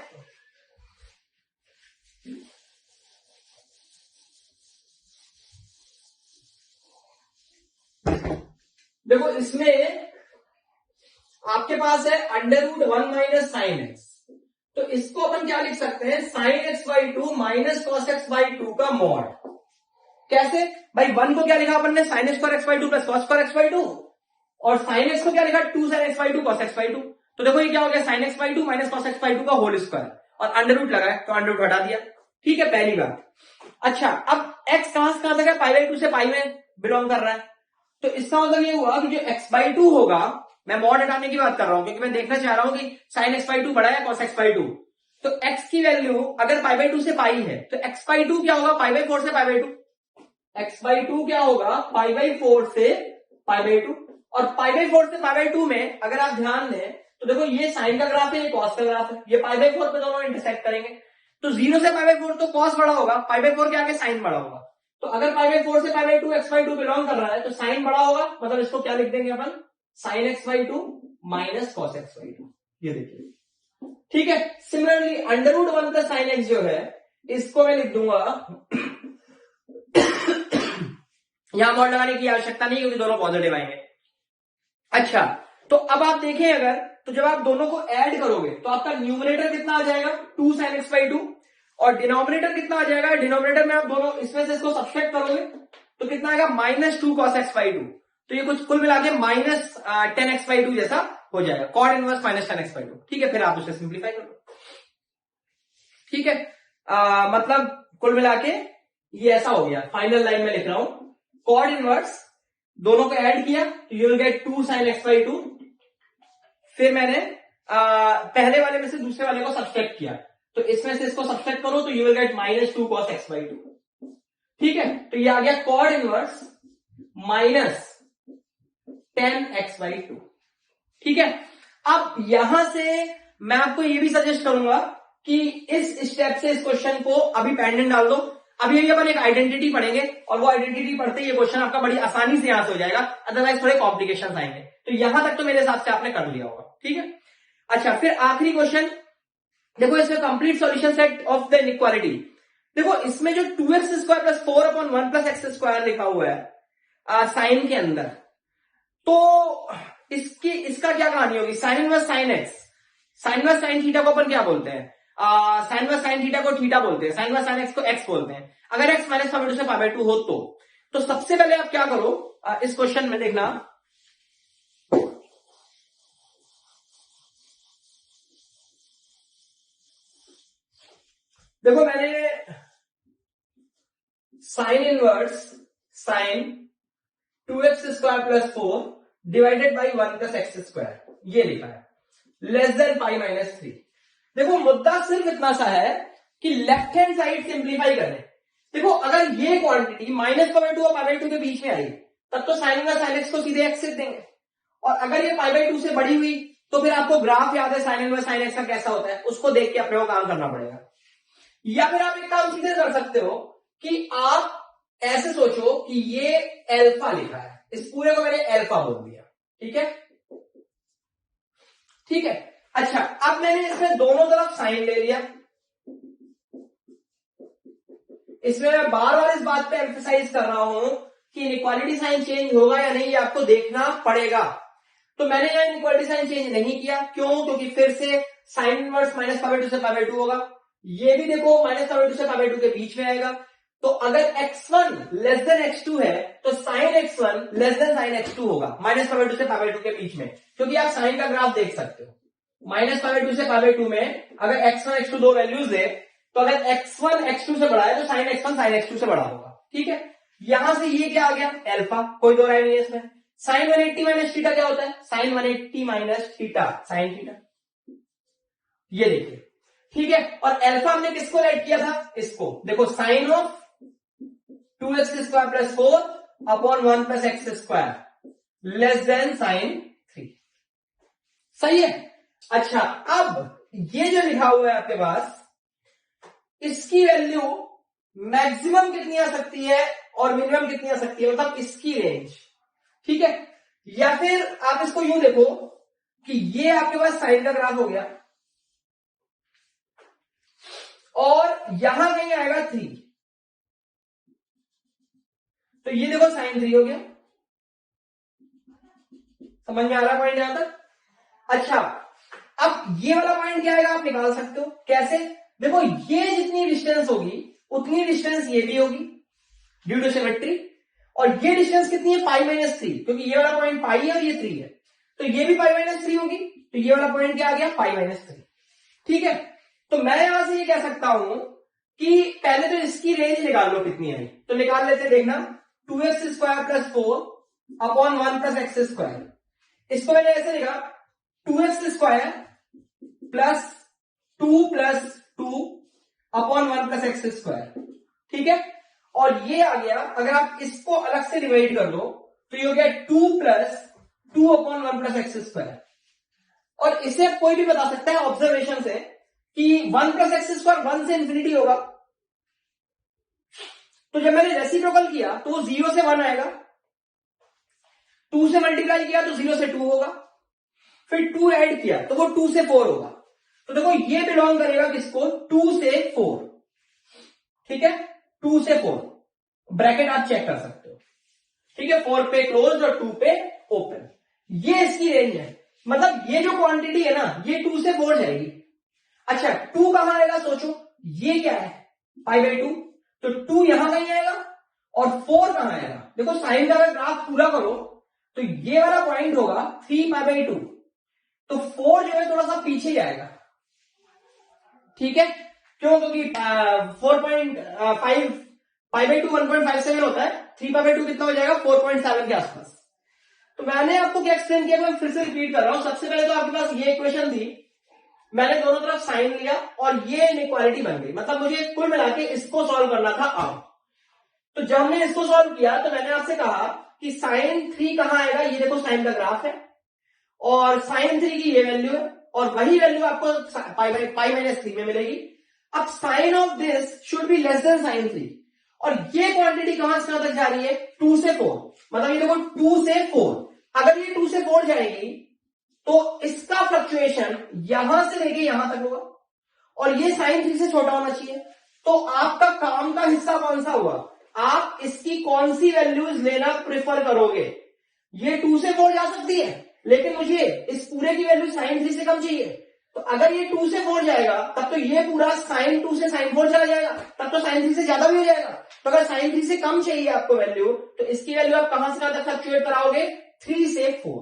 देखो इसमें आपके पास है √1 माइनस साइन एक्स, तो इसको अपन क्या लिख सकते हैं, sign x by 2 minus cos x by 2 का मॉड। कैसे भाई, 1 को क्या लिखा अपन ने, sine square x by 2 plus cos square x by 2, और साइन एक्स को क्या लिखा, 2 sign x by 2 cos x by 2। तो देखो ये क्या हो गया, sign x by 2 minus cos x by 2 का होल स्क्वायर, और अंडर रूट लगाया तो अंडर रूट हटा दिया, ठीक है, पहली बात। अच्छा अब एक्स कहां से कहां तक है, पाई बाई 2 से पाई में बिलोंग कर रहा है, तो इसका मतलब ये हुआ कि जो एक्स बाई 2 होगा, मैं मॉड हटाने की बात कर रहा हूं क्योंकि मैं देखना चाह रहा हूं कि साइन एक्स बाई 2 बड़ा है कॉस एक्स बाई 2, तो एक्स की वैल्यू अगर पाई बाई 2 से पाई है तो एक्स बाई 2 क्या होगा, पाई बाई 4 से पाई बाई 2, एक्स बाई 2 क्या होगा, पाई बाई 4 से पाई बाई 2, और पाई बाई 4 से पाई बाई 2 में अगर आप ध्यान दें तो देखो ये साइन का ग्राफ है, ये कॉस का ग्राफ है, ये पाई बाई 4 पे दोनों इंटरसेक्ट करेंगे, तो 0 से पाई बाई 4 तो कॉस बड़ा होगा, पाई बाई 4 के आगे साइन बड़ा होगा, तो अगर पाई बाई 4 से पाई बाई 2 एक्स बाई 2 बिलोंग कर रहा है तो साइन बड़ा होगा, मतलब इसको क्या लिख देंगे अपन, sine x by 2 minus cos x by 2, ये देखिए, ठीक है। Similarly under root 1 plus sine x जो है इसको मैं लिख दूंगा यहां मॉड लगाने की आवश्यकता नहीं क्योंकि दोनों पॉजिटिव आएंगे। अच्छा तो अब आप देखें अगर, तो जब आप दोनों को ऐड करोगे तो आपका न्यूमरेटर कितना आ जाएगा, 2 sin x by 2, और डिनोमिनेटर कितना आ जाएगा, डिनोमिनेटर में आप दोनों इसमें से इसको सब्सट्रैक्ट करोगे तो कितना आएगा, -2 cos x by 2, तो ये कुछ कुल मिला के -10x by 2 जैसा हो जाएगा, कॉड इनवर्स -10x by 2, ठीक है। फिर आप उसे सिंप्लीफाई कर लो, ठीक है। मतलब कुल मिला के ये ऐसा हो गया, फाइनल लाइन में लिख रहा हूं, कॉड इनवर्स दोनों को ऐड किया तो you will gate 2 sin x by 2, फिर मैंने पहले वाले में से दूसरे वाले को सब्सट्रैक्ट किया तो इसमें से इसको सब्सट्रैक्ट करो तो you will gate -2 cos x by 2, ठीक है। तो ये आ गया कॉड इनवर्स -10x by 2, ठीक है। अब यहां से मैं आपको ये भी सजेस्ट करूंगा कि इस स्टेप से इस क्वेश्चन को अभी पेंडेंट डाल दो, अभी अपन एक आइडेंटिटी पढ़ेंगे और वो आइडेंटिटी पढ़ते ही ये क्वेश्चन आपका बड़ी आसानी से यहां से हो जाएगा, अदरवाइज थोड़े कॉम्प्लिकेशंस आएंगे, तो यहां तक तो मेरे हिसाब से आपने कर लिया होगा, ठीक है। अच्छा फिर आखिरी क्वेश्चन देखो, इसमें complete solution set of the inequality. देखो इसमें जो 2x square plus 4/1 plus x square लिखा हुआ है साइन के अंदर, तो इसका क्या कहानी होगी, sign inverse sine x, sign inverse sine theta को अपन क्या बोलते हैं, साइन इनवर्स साइन थीटा को थीटा बोलते हैं, साइन इनवर्स साइन एक्स को एक्स बोलते हैं। अगर एक्स माइनस पाई बाई 2 से पाई बाई 2 हो तो सबसे पहले आप क्या करो, इस क्वेश्चन में देखना, देखो मैंने sign inverse sign 2x square plus 4 divided by 1 plus x square ये लिखा है, लेस देन पाई माइनस 3। देखो मुद्दा सिर्फ इतना सा है कि लेफ्ट हैंड साइड सिंप्लीफाई करें। देखो अगर ये क्वांटिटी माइनस पाई बाई 2 और पाई बाई 2 के बीच में आई तब तो साइन इनवर्स साइन एक्स को सीधे एक्स लिख देंगे, और अगर ये पाई बाई 2 से बड़ी हुई तो फिर आपको ग्राफ याद है साइन इनवर्स साइन एक्स का कैसा होता है, उसको देख के अपने को काम करना पड़ेगा। या फिर आप एक काम सीधे कर सकते हो कि आप ऐसे सोचो कि ये अल्फा लिखा है, इस पूरे को मैंने अल्फा बोल दिया, ठीक है, ठीक है। अच्छा अब मैंने इसमें दोनों तरफ साइन ले लिया, इसमें मैं बार बार इस बात पे एम्फसाइज कर रहा हूं कि इनइक्वालिटी साइन चेंज होगा या नहीं ये आपको देखना पड़ेगा। तो मैंने यहां इनइक्वालिटी साइन चेंज नहीं किया, क्यों, क्योंकि फिर से sign inverse minus pi by 2 से पाई बाई 2 होगा, ये भी देखो माइनस पाई बाई 2 से पाई बाई 2 के बीच में आएगा, तो अगर x1 लेस देन x2 है तो sine x1 less than sine x2 होगा, माइनस पाई बाई 2 से पाई बाई 2 के बीच में, क्योंकि आप साइन का ग्राफ देख सकते हो, -π/2 से π/2 में अगर x1 x2 दो वैल्यूज दे, तो अगर x1 x2 से बड़ा है तो sin x1 sin x2 से बड़ा होगा। ठीक है, यहां से ये क्या आ गया अल्फा, कोई दो राय नहीं है इसमें। sin 180 माइनस थीटा क्या होता है, sin 180 minus theta sin theta, ये देखिए। ठीक है, और अल्फा हमने किसको राइट किया था, इसको देखो, sine of 2x² plus 4 upon 1 plus x² less than sin 3। सही है। अच्छा, अब ये जो लिखा हुआ है आपके पास, इसकी वैल्यू मैक्सिमम कितनी आ सकती है और मिनिमम कितनी आ सकती है, मतलब इसकी रेंज। ठीक है, या फिर आप इसको यूं देखो कि ये आपके पास साइन का ग्राफ हो गया और यहां कहीं आएगा 3, तो ये देखो sin 3 हो गया। समझ में आ रहा है पॉइंट यहां तक। अच्छा, अब ये वाला पॉइंट क्या आएगा, आप निकाल सकते हो। कैसे, देखो ये जितनी डिस्टेंस होगी उतनी डिस्टेंस ये भी होगी ड्यू टू सिमेट्री, और ये डिस्टेंस कितनी है π-3, क्योंकि ये वाला पॉइंट पाई है और ये 3 है, तो ये भी π-3 होगी, तो ये वाला पॉइंट क्या आ गया π-3। ठीक है, तो मैं यहां से ये कह सकता हूं कि पहले तो इसकी रेंज निकाल लो कितनी है, तो निकाल लेते, देखना 2x² plus 4 upon 1 plus x²। इसको मैंने ऐसे लिखा 2x² plus 2 plus 2 upon 1 plus x²। ठीक है, और ये आ गया, अगर आप इसको अलग से डिवाइड कर लो तो ये हो गया 2 प्लस 2 अपॉन 1 प्लस x²। और इसे कोई भी बता सकता है ऑब्जर्वेशन से कि 1 प्लस x² 1 से इंफिनिटी होगा, तो जब मैंने रेसिप्रोकल किया तो वो 0 से 1 आएगा, 2 से मल्टीप्लाई किया तो 0 से 2 होगा, फिर 2 ऐड किया तो वो 2 से 4 होगा। तो देखो ये बिलोंग करेगा किसको, 2 से 4। ठीक है, 2 से 4, ब्रैकेट आप चेक कर सकते हो। ठीक है, 4 पे क्लोज और 2 पे ओपन, ये इसकी रेंज है। मतलब ये जो क्वांटिटी है ना, ये 2 से 4 जाएगी। अच्छा, 2 कहां आएगा, सोचो, ये क्या है π/2, तो 2 यहां कहीं आएगा, और 4 कहां आएगा, देखो साइन का अगर ग्राफ पूरा करो तो ये वाला पॉइंट होगा 3 π/2, तो 4 जो है थोड़ा सा पीछे ही आएगा। ठीक है, क्यों, क्योंकि 4.5 π/2 1.57 होता है, 3 π/2 कितना हो जाएगा 4.7 के आसपास। तो मैंने आपको क्या एक्सप्लेन किया, मैं फिर से रिपीट कर रहा हूं। सबसे पहले तो आपके पास ये इक्वेशन थी, मैंने दोनों तरफ साइन लिया और ये इनइक्वालिटी बन गई, मतलब मुझे कुल मिला के इसको सॉल्व करना था। अब तो जब हमने इसको सॉल्व किया तो मैंने आपसे कहा कि sin 3 कहां आएगा, ये देखो साइन का ग्राफ है और sin 3 की ये वैल्यू है, और वही वैल्यू आपको π-3 में मिलेगी। अब sine of this should be less than sin 3, और ये क्वांटिटी कहां से कहां तक जा रही है, 2 से 4, मतलब ये देखो 2 से 4, अगर ये 2 से 4 जाएगी तो इसका फ्लक्चुएशन यहां से लेके यहां तक होगा, और ये sin 3 से छोटा होना चाहिए। तो आपका काम का हिस्सा कौन सा हुआ, आप इसकी कौन सी वैल्यूज लेना प्रेफर करोगे। ये 2 से 4 जा सकती है, लेकिन मुझे इस पूरे की वैल्यू sin 3 से कम चाहिए, तो अगर ये 2 से 4 जाएगा तब तो ये पूरा sin 2 से sin 4 चला जाएगा, तब तो sin 3 से ज्यादा भी हो जाएगा। तो अगर sin 3 से कम चाहिए आपको वैल्यू, तो इसकी वैल्यू आप कहां से कहां तक फ्लक्चुएट कराओगे, 3 से 4।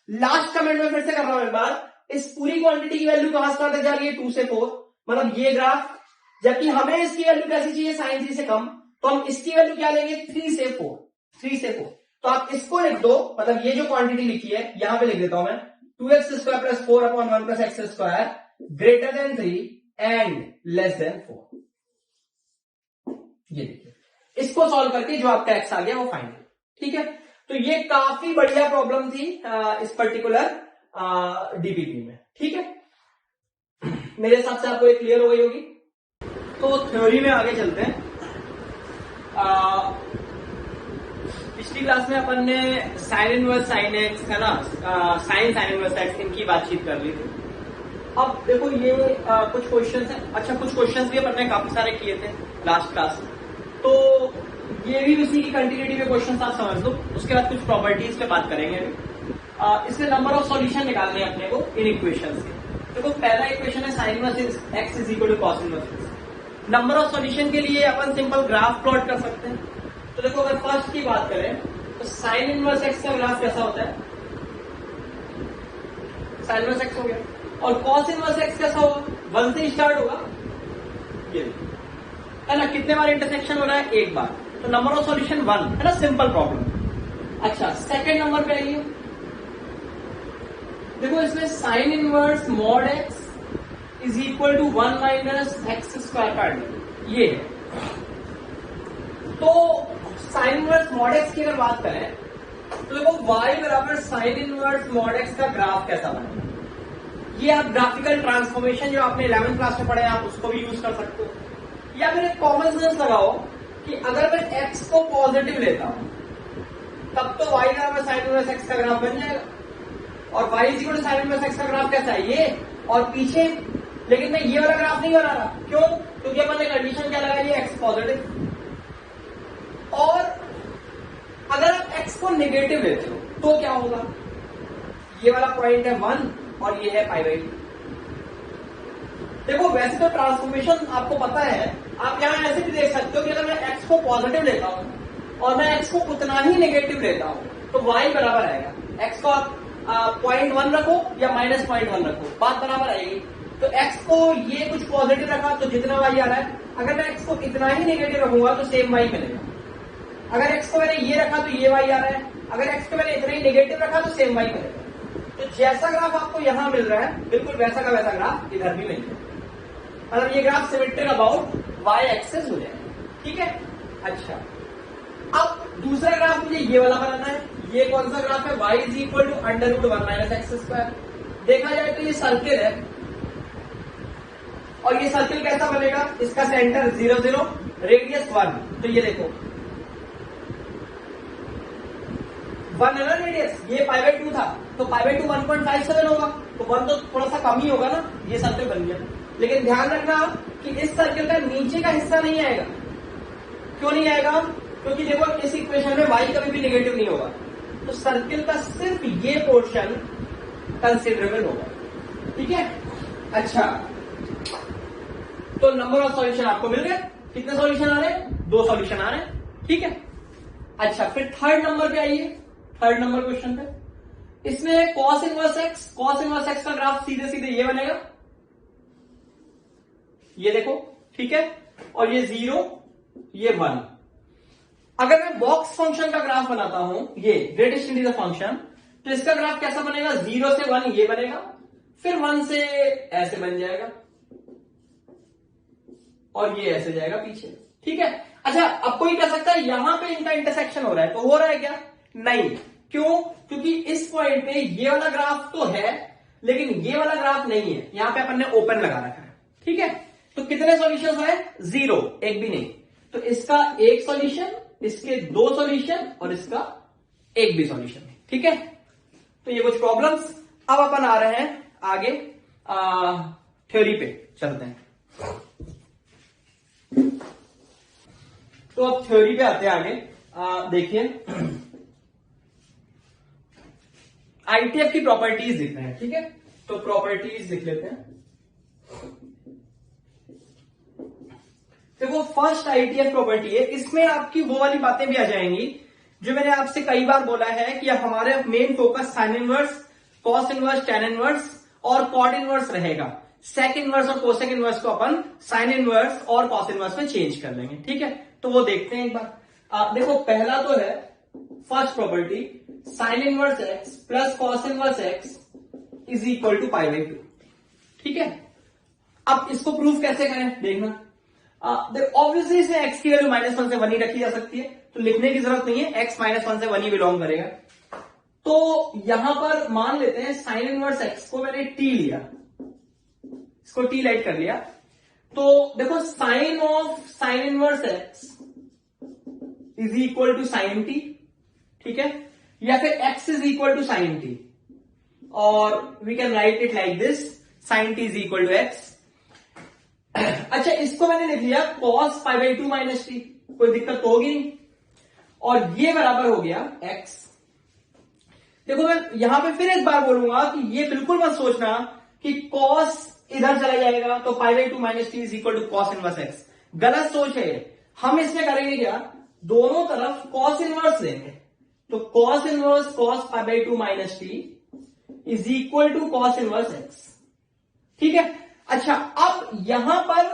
लास्ट कमेंट में फिर से कर रहा हूं एक बार, इस पूरी क्वांटिटी की वैल्यू कहां से कहां तक जा रही है, 2 से 4, मतलब ये ग्राफ, जबकि हमें इसकी वैल्यू कैसी चाहिए, sin 3 से कम, तो हम इसकी वैल्यू क्या लेंगे, 3 से 4, 3 से 4। तो आप इसको लिख दो, मतलब ये जो क्वांटिटी लिखी है यहां पे लिख देता हूं मैं, 2x² plus 4 upon 1 plus x² greater than 3 and less than 4। ये देखिए, इसको सॉल्व करके जो आपका x आ गया वो फाइनल। ठीक है, तो ये काफी बढ़िया प्रॉब्लम थी इस पर्टिकुलर डीपीपी में। ठीक है, मेरे हिसाब से आपको ये क्लियर हो गई होगी। तो थ्योरी में आगे चलते हैं। पिछली क्लास में अपन ने साइन इनवर्स साइन एक्स है ना, साइन इनवर्स एक्स, इनकी बातचीत कर ली थी। अब देखो ये कुछ क्वेश्चंस हैं, अच्छा कुछ क्वेश्चंस भी अपन ने काफी सारे किए थे लास्ट क्लास में, तो ये भी उसी की कंटिन्यूटी में क्वेश्चंस आप समझ लो। उसके बाद कुछ प्रॉपर्टीज पे बात करेंगे अभी। इसमें नंबर ऑफ सॉल्यूशन निकालने हैं अपने को इन इक्वेशंस के। देखो पहला इक्वेशन है sine inverse x is equal to cos inverse x. Number of solution के लिए अपन सिंपल ग्राफ प्लॉट कर सकते हैं। तो देखो अगर फर्स्ट की बात करें तो साइन इनवर्स एक्स का ग्राफ कैसा होता है, साइन इनवर्स एक्स हो गया, और cos इनवर्स x कैसा होगा, 1 से स्टार्ट होगा, ये है ना। कितने बार इंटरसेक्शन हो रहा है, एक बार, तो नंबर ऑफ सॉल्यूशन 1 है ना, सिंपल प्रॉब्लम। अच्छा सेकंड नंबर पे आइए, देखो इसमें sine inverse mod x is equal to 1 minus x square काट, ये है। तो साइन इनवर्स मॉड x की अगर बात करें तो देखो y बराबर साइन इनवर्स मॉड x का ग्राफ कैसा बनेगा, ये आप ग्राफिकल ट्रांसफॉर्मेशन जो आपने 11th क्लास में पढ़े आप उसको भी यूज कर सकते हो, या फिर एक कॉमन सेंस लगाओ कि अगर मैं x को पॉजिटिव लेता हूं तब तो y बराबर साइन इनवर्स x का ग्राफ बन जाएगा, और y is equal to sine inverse x का ग्राफ कैसा है, ये और पीछे, लेकिन मैं ये वाला ग्राफ नहीं बना रहा, क्यों, क्योंकि अपन ने कंडीशन क्या लगाई है, x पॉजिटिव। और अगर आप x को नेगेटिव लेते हो तो क्या होगा, ये वाला पॉइंट है 1 और ये है पाई बाई 2। देखो वैसे तो ट्रांसफॉर्मेशन आपको पता है, आप यहां ऐसे भी देख सकते हो कि अगर मैं x को पॉजिटिव लेता हूं और मैं x को उतना ही नेगेटिव लेता हूं तो y बराबर आएगा, x को आप 0.1 रखो या -0.1 रखो, बात बराबर आएगी। तो x को ये कुछ पॉजिटिव रखा तो जितना y आ रहा है, अगर मैं x को इतना ही नेगेटिव रखूंगा तो सेम y मिलेगा। अगर x को मैंने ये रखा तो ये y आ रहा है, अगर x को मैंने इतना ही नेगेटिव रखा तो सेम y मिलेगा। तो जैसा ग्राफ आपको यहां मिल रहा है बिल्कुल वैसा का वैसा ग्राफ इधर भी मिलेगा, मतलब ये graph symmetric about y axis हो जाएगा, ठीक है। अच्छा अब दूसरा ग्राफ मुझे ये वाला बनाना है, ये कौन सा ग्राफ है, y is equal to under root 1 minus x square. देखा जाए तो ये सर्किल है और ये सर्किल कैसा बनेगा, इसका सेंटर 0 0 रेडियस 1, तो ये देखो 1 है ना रेडियस, ये पाई बाई 2 था तो पाई बाई 2 1.57 होगा, तो 1 तो थोड़ा सा कम ही होगा ना, ये सर्किल बन गया। लेकिन ध्यान रखना कि इस सर्किल का नीचे का हिस्सा नहीं आएगा, क्यों नहीं आएगा, क्योंकि देखो इस इक्वेशन में y कभी भी नेगेटिव नहीं होगा, तो सर्किल का सिर्फ ये पोर्शन कंसिडरेबल होगा, ठीक है। अच्छा तो नंबर ऑफ सॉल्यूशन आपको मिल गए, कितने सॉल्यूशन आ रहे हैं, 2 सॉल्यूशन आ रहे हैं, ठीक है। अच्छा फिर थर्ड नंबर पे आइए, थर्ड नंबर क्वेश्चन पे, इसमें cos इनवर्स x का ग्राफ सीधे सीधे ये बनेगा, ये देखो, ठीक है, और ये 0 ये 1। अगर मैं बॉक्स फंक्शन का ग्राफ बनाता हूं, ये ग्रेटेस्ट इंटीजर फंक्शन, तो इसका ग्राफ कैसा बनेगा, 0 से 1 ये बनेगा, फिर 1 से ऐसे बन जाएगा और ये ऐसे जाएगा पीछे, ठीक है। अच्छा अब कोई कह सकता है यहां पे इनका इंटरसेक्शन हो रहा है, तो हो रहा है क्या, नहीं, क्यों, क्योंकि इस पॉइंट पे ये वाला ग्राफ तो है लेकिन ये वाला ग्राफ नहीं है, यहां पे अपन ने ओपन लगा रखा है, ठीक है। तो कितने सॉल्यूशंस है, 0, एक भी नहीं, तो इसका एक सॉल्यूशन, इसके 2 सॉल्यूशन और इसका एक भी सॉल्यूशन है, ठीक है। तो ये कुछ प्रॉब्लम्स। अब अपन आ रहे हैं आगे थ्योरी पे चलते हैं। तो अब थ्योरी पे आते हैं आगे, देखिए आईटीएफ की प्रॉपर्टीज लिख रहे हैं, ठीक है। तो प्रॉपर्टीज लिख लेते हैं। देखो फर्स्ट आईटीएफ प्रॉपर्टी है, इसमें आपकी वो वाली बातें भी आ जाएंगी जो मैंने आपसे कई बार बोला है कि हमारे main focus sine inverse, cos inverse, tan inverse और कॉट इनवर्स रहेगा। सेक इनवर्स और कोसेक इनवर्स को अपन साइन इनवर्स और कॉस इनवर्स में चेंज कर लेंगे, ठीक है। तो वो देखते हैं एक बार। देखो पहला तो है first property, sine inverse x plus cos inverse x is equal to pi by 2, ठीक है। अब इसको प्रूफ कैसे करें देखना। ऑब्वियसली इसमें एक्स की वैल्यू -1 से 1 ही रखी जा सकती है, तो लिखने की जरूरत नहीं है, एक्स -1 से 1 ही बिलोंग करेगा। तो यहां पर मान लेते हैं साइन इनवर्स एक्स को मैंने टी लिया, इसको टी लाइट कर लिया, तो देखो sine of sine inverse x is equal to sine t, ठीक है, या फिर x is equal to sine t, और we can write it like this, sine t is equal to x. अच्छा इसको मैंने लिख लिया cos pi by 2 minus t, कोई दिक्कत तो होगी नहीं, और ये बराबर हो गया x। देखो मैं यहां पे फिर एक बार बोलूंगा कि ये बिल्कुल मत सोचना कि cos इधर चला जाएगा तो pi by 2 minus t is equal to cos inverse x, गलत सोच है। हम इसमें करेंगे क्या, दोनों तरफ cos इनवर्स लेंगे, तो cos inverse cos pi by 2 minus t is equal to cos inverse x, ठीक है। अच्छा, अब यहां पर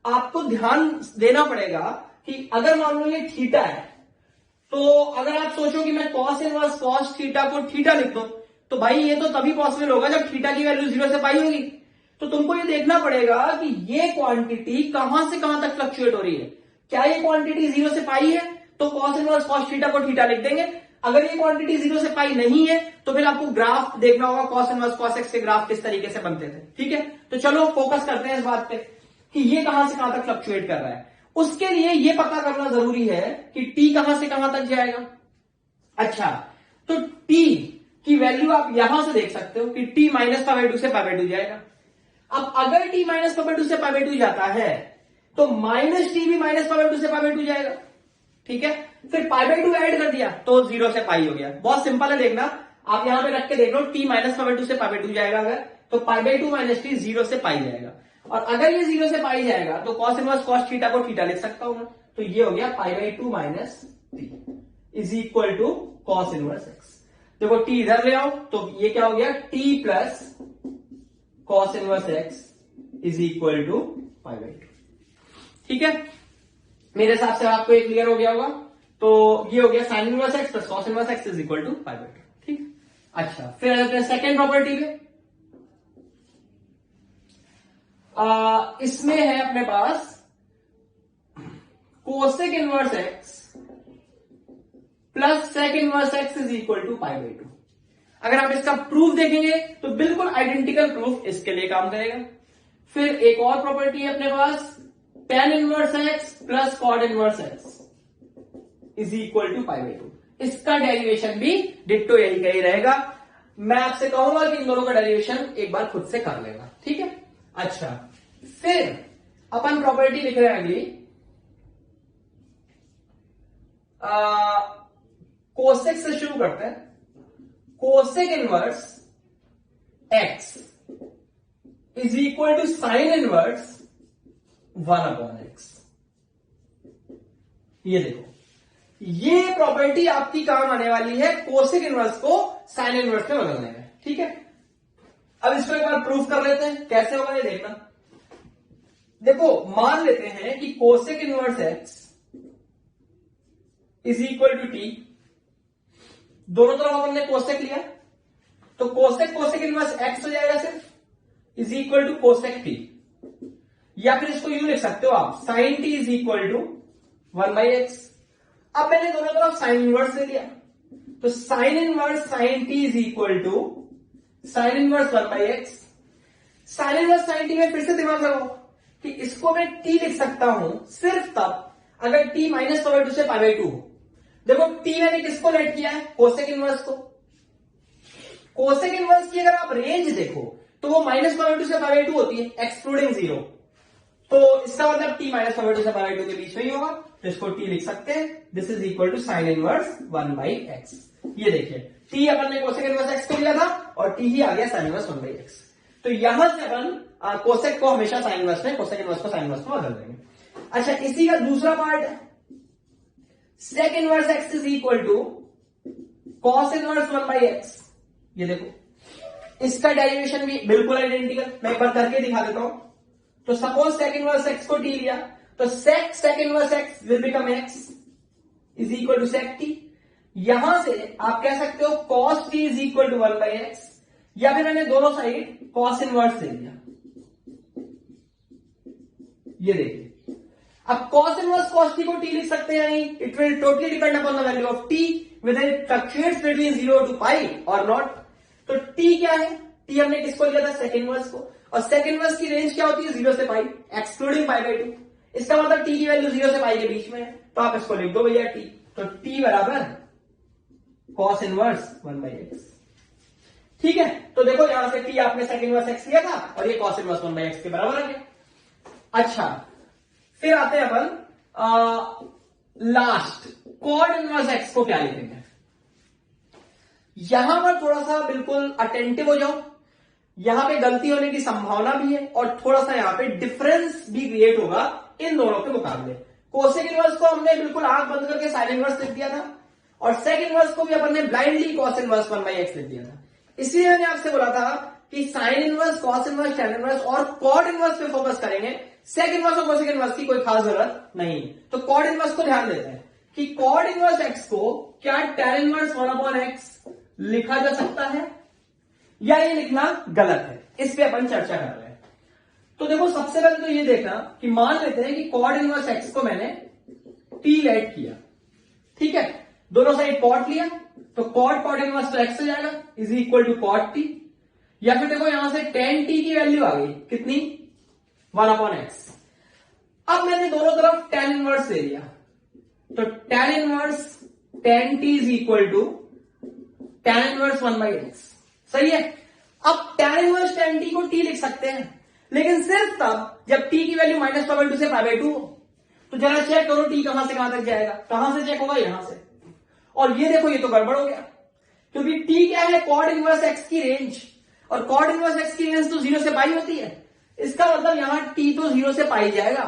आपको ध्यान देना पड़ेगा कि अगर मान लो ये थीटा है, तो अगर आप सोचो कि मैं कॉस इनवर्स कॉस थीटा को थीटा लिख दो, तो भाई ये तो तभी पॉसिबल होगा जब थीटा की वैल्यू 0 से पाई होगी। तो तुमको ये देखना पड़ेगा कि ये क्वांटिटी कहां से कहां तक फ्लक्चुएट हो रही है। क्या ये क्वांटिटी 0 से पाई है तो कॉस इनवर्स कॉस थीटा को थीटा लिख देंगे। अगर ये क्वांटिटी 0 से पाई नहीं है तो फिर आपको ग्राफ देखना होगा, कॉस इनवर्स कॉस एक्स के ग्राफ किस तरीके से बनते थे। ठीक है, तो चलो फोकस करते हैं इस बात पे कि ये कहां से कहां तक फ्लक्चुएट कर रहा है। उसके लिए ये पता करना जरूरी है कि टी कहां से कहां तक जाएगा। अच्छा, तो टी की वैल्यू आप यहां से देख सकते हो कि टी माइनस पाई बाय 2 से पाई बाय 2 जाएगा। अब अगर टी माइनस पाई बाय 2 से पाई बाय 2 जाता है तो माइनस टी भी माइनस पाई बाय 2 से पाई बाय 2 जाएगा। ठीक है, फिर पाई बाय 2 ऐड कर दिया तो 0 से पाई हो गया। बहुत सिंपल है, देखना आप यहां पे रख के देख लो, टी माइनस पाई बाय 2 से पाई बाय 2 जाएगा अगर, तो पाई बाय 2 माइनस टी 0 से पाई जाएगा। और अगर ये 0 से पाई जाएगा तो कॉस इनवर्स कॉस थीटा को थीटा लिख सकता हूं मैं, तो ये हो गया pi by 2 minus t is equal to cos inverse x. देखो टी इधर ले आओ तो ये क्या हो गया, t plus cos inverse x is equal to pi by 2। ठीक है, मेरे हिसाब से आपको एक क्लियर हो गया होगा। तो ये हो गया sine inverse x plus cos inverse x is equal to pi by 2। ठीक है, अच्छा फिर आ जाते हैं सेकेंड प्रॉपर्टी पे। इसमें है अपने पास cosec inverse x plus sec inverse x is equal to pi by 2। अगर आप इसका प्रूफ देखेंगे तो बिल्कुल आइडेंटिकल प्रूफ इसके लिए काम करेगा। फिर एक और प्रॉपर्टी है अपने पास tan inverse x plus cot inverse x is equal to pi by 2। इसका डेरिवेशन भी डिट्टो यही का ही रहेगा। मैं आपसे कहूंगा कि इन दोनों का डेरिवेशन एक बार खुद से कर लेगा। ठीक है, अच्छा फिर अपन प्रॉपर्टी लिख रहे हैं अगली, कोसेक से शुरू करते हैं। Cosec inverse x is equal to sine inverse 1/x। ये देखो, ये प्रॉपर्टी आपकी काम आने वाली है कोसेक इनवर्स को साइन इनवर्स में बदलने में। ठीक है, अब इसको एक बार प्रूफ कर लेते हैं, कैसे होगा ये देखना। देखो मान लेते हैं कि cosec inverse x is equal to t, दोनों तरफ अपन ने कोसेक लिया तो कोसेक कोसेक इनवर्स एक्स हो जाएगा सिर्फ, is equal to cosec t. या फिर इसको यूं लिख सकते हो आप, sine t is equal to 1/x। अब मैंने दोनों तरफ साइन इनवर्स ले लिया तो sine inverse sine t is equal to sine inverse 1/x। Sine inverse sine t में फिर से दिमाग लगाओ कि इसको मैं टी लिख सकता हूं सिर्फ तब अगर टी माइनस पाई बाय 2 से पाई बाय 2 हो। देखो टी मैंने किसको लेट किया है, कोसेक इनवर्स को। कोसेक इनवर्स की अगर आप रेंज देखो तो वो माइनस पाई बाय 2 से पाई बाय 2 होती है एक्सक्लूडिंग 0। तो इसका मतलब टी माइनस पाई बाय 2 से पाई बाय 2 के बीच में ही होगा, तो इसको टी लिख सकते हैं। This is equal to sine inverse 1/x। ये देखिए टी अपन ने कोसेक इनवर्स एक्स को लिया था और टी ही आ गया साइन इनवर्स 1/x। तो यहां से अपन कोसेक को हमेशा साइन इनवर्स में, कोसेक इनवर्स को साइन इनवर्स में बदल देंगे। अच्छा, इसी का दूसरा पार्ट है sec inverse x is equal to cos inverse 1/x। ये देखो इसका डेरिवेशन भी बिल्कुल आइडेंटिकल, मैं एक बार करके दिखा देता हूं। तो सपोज सेक इनवर्स एक्स को टी लिया तो sec inverse x will become x is equal to sec t. यहां से आप कह सकते हो cos t is equal to 1/x, या फिर मैंने दोनों साइड कॉस इनवर्स ले लिया। ये देखिए, अब कॉस इनवर्स कॉस टी को टी लिख सकते हैं नहीं, it will totally depend upon the value of T whether it fluctuates between 0 to pi or not। तो t क्या है, t हमने किसको लिया था, सेक इनवर्स को, और सेक इनवर्स की रेंज क्या होती है 0 से पाई एक्सक्लूडिंग पाई बाय 2। इसका मतलब t की वैल्यू 0 से पाई के बीच में है, तो आप इसको लिख दो भैया t। तो t बराबर कॉस इनवर्स 1/x। ठीक है, तो देखो यहां से t आपने सेक इनवर्स x लिया था और ये कॉस इनवर्स 1/x के बराबर आ गया। अच्छा, फिर आते हैं अपन लास्ट कॉड इनवर्स एक्स को क्या लिखेंगे। यहां पर थोड़ा सा बिल्कुल अटेंटिव हो जाओ, यहां पे गलती होने की संभावना भी है और थोड़ा सा यहां पे डिफरेंस भी क्रिएट होगा इन दोनों के मुकाबले। कोसेक इनवर्स को हमने बिल्कुल आंख बंद करके साइन इनवर्स लिख दिया था और सेक इनवर्स को भी अपन ने ब्लाइंडली कॉस इनवर्स 1/x लिख दिया था। इसलिए मैंने आपसे बोला था कि sine inverse, cos inverse, tan inverse और कॉड इनवर्स पे फोकस करेंगे, सेक इनवर्स और कोसेक इनवर्स की कोई खास जरूरत नहीं। तो कॉड इनवर्स को ध्यान देते हैं कि कॉड इनवर्स एक्स को क्या टैन इनवर्स 1/x लिखा जा सकता है या ये लिखना गलत है, इस पे अपन चर्चा कर रहे हैं। तो देखो सबसे पहले तो ये देखना कि मान लेते हैं कि कॉड इनवर्स एक्स को मैंने t लेट किया, ठीक है, दोनों साइड कॉट लिया, तो कॉड इनवर्स तो x हो जाएगा is equal to cot t, या फिर देखो यहां से tan t की वैल्यू आ गई कितनी 1/x। अब मैंने दोनों तरफ tan इनवर्स ले लिया, तो tan inverse tan t is equal to tan inverse 1/x, सही है। अब tan इनवर्स tan t को t लिख सकते हैं, लेकिन सिर्फ तब जब t की वैल्यू -π/2 से π/2 हो। तो जरा चेक करो t कहां से कहां तक जाएगा, कहां से चेक होगा, यहां से। और ये देखो ये तो गड़बड़ हो गया, क्योंकि t क्या है, कॉड इनवर्स x की रेंज, और कॉड इनवर्स x की रेंज तो 0 से पाई होती है। इसका मतलब यहां t तो 0 से पाई जाएगा,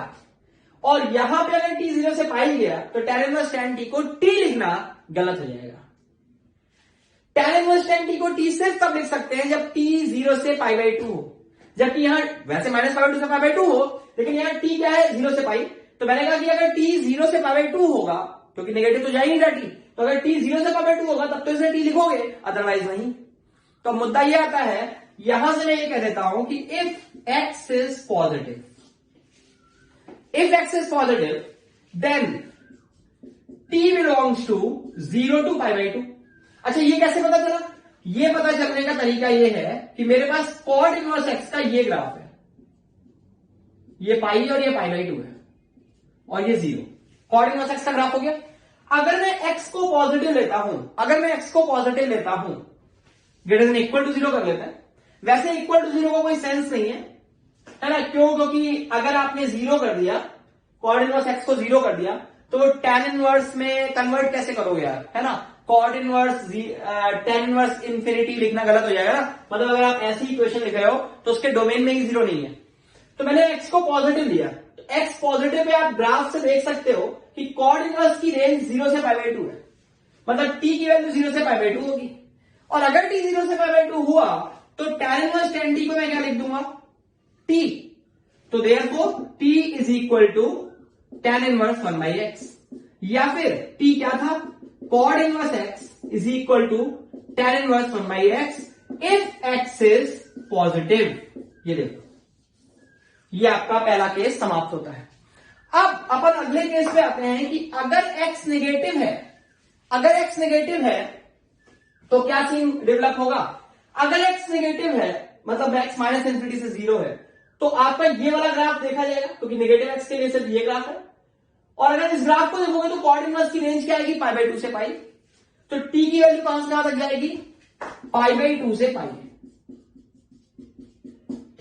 और यहां पे अगर t 0 से पाई गया तो tan इनवर्स tan t को t लिखना गलत हो जाएगा। tan इनवर्स tan t को t सिर्फ तब लिख सकते हैं जब t 0 से π/2 हो, जबकि यहां वैसे -π/2 से π/2 हो, लेकिन यहां t क्या है 0 से पाई। तो मैंने कहा कि अगर t 0 से π/2 होगा, क्योंकि नेगेटिव तो जा ही नहीं रहा t, तो अगर t 0 से π/2 होगा तब तो इसे t लिखोगे, अदरवाइज नहीं। तो मुद्दा यह आता है, यहां से मैं ये कह देता हूं कि if x is positive, then t belongs to 0 to π/2। अच्छा ये कैसे पता चला? ये पता चलने का तरीका ये है कि मेरे पास कॉड इनवर्स x का ये ग्राफ है, ये पाई और ये π/2 है, और ये 0, कॉड इनवर्स x का ग्राफ हो गया। अगर मैं x को पॉजिटिव लेता हूं, ग्रेटर देन इक्वल टू 0 कर लेते हैं। वैसे इक्वल टू 0 का कोई सेंस नहीं है ना, क्यों? क्योंकि अगर आपने 0 कर दिया, कॉड इनवर्स x को 0 कर दिया, तो tan इनवर्स में कन्वर्ट कैसे करोगे यार, है ना। Cot inverse tan inverse infinity लिखना गलत हो जाएगा ना, मतलब अगर आप ऐसी इक्वेशन लिख रहे हो तो उसके डोमेन में ही 0 नहीं है। तो मैंने x को पॉजिटिव लिया, तो x पॉजिटिव पे आप ग्राफ से देख सकते हो कि कॉड इनवर्स की रेंज 0 से π/2 है, मतलब t की वैल्यू 0 से π/2 होगी। और अगर t 0 से π/2 हुआ तो tan इनवर्स tan t को मैं क्या लिख दूंगा, t। तो therefore t is equal to tan inverse 1/x, या फिर t क्या था, cot inverse x is equal to tan inverse 1/x if x is positive. ये देखो, ये आपका पहला केस समाप्त होता है। अब अपन अगले केस पे आते हैं कि अगर x नेगेटिव है, तो क्या सीन डेवलप होगा। अगर x नेगेटिव है, मतलब x -∞ से 0 है, तो आपका ये वाला ग्राफ देखा जाएगा, क्योंकि नेगेटिव x के लिए सिर्फ ये ग्राफ है। और अगर इस ग्राफ को देखोगे तो कॉड इनवर्स की रेंज क्या आएगी, π/2 से पाई। तो t की वैल्यू कहां से कहां तक जाएगी, π/2 से पाई,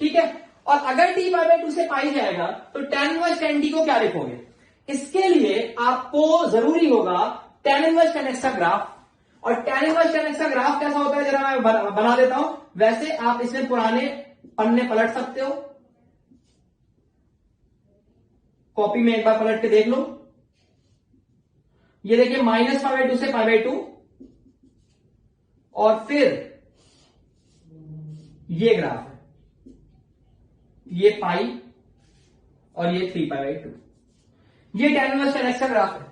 ठीक है। और अगर t π/2 से पाई जाएगा तो tan इनवर्स tan t को क्या लिखोगे। इसके लिए आपको जरूरी होगा tan इनवर्स tan x का ग्राफ। और tan इनवर्स tan x का ग्राफ कैसा होता है, जरा मैं बना देता हूं। वैसे आप इसमें पुराने पन्ने पलट सकते हो, कॉपी में एक बार पलट के देख लो। ये देखिए -π/2 से π/2, और फिर ये ग्राफ है, ये पाई और ये 3π/2, ये tan इनवर्स tan x का ग्राफ है।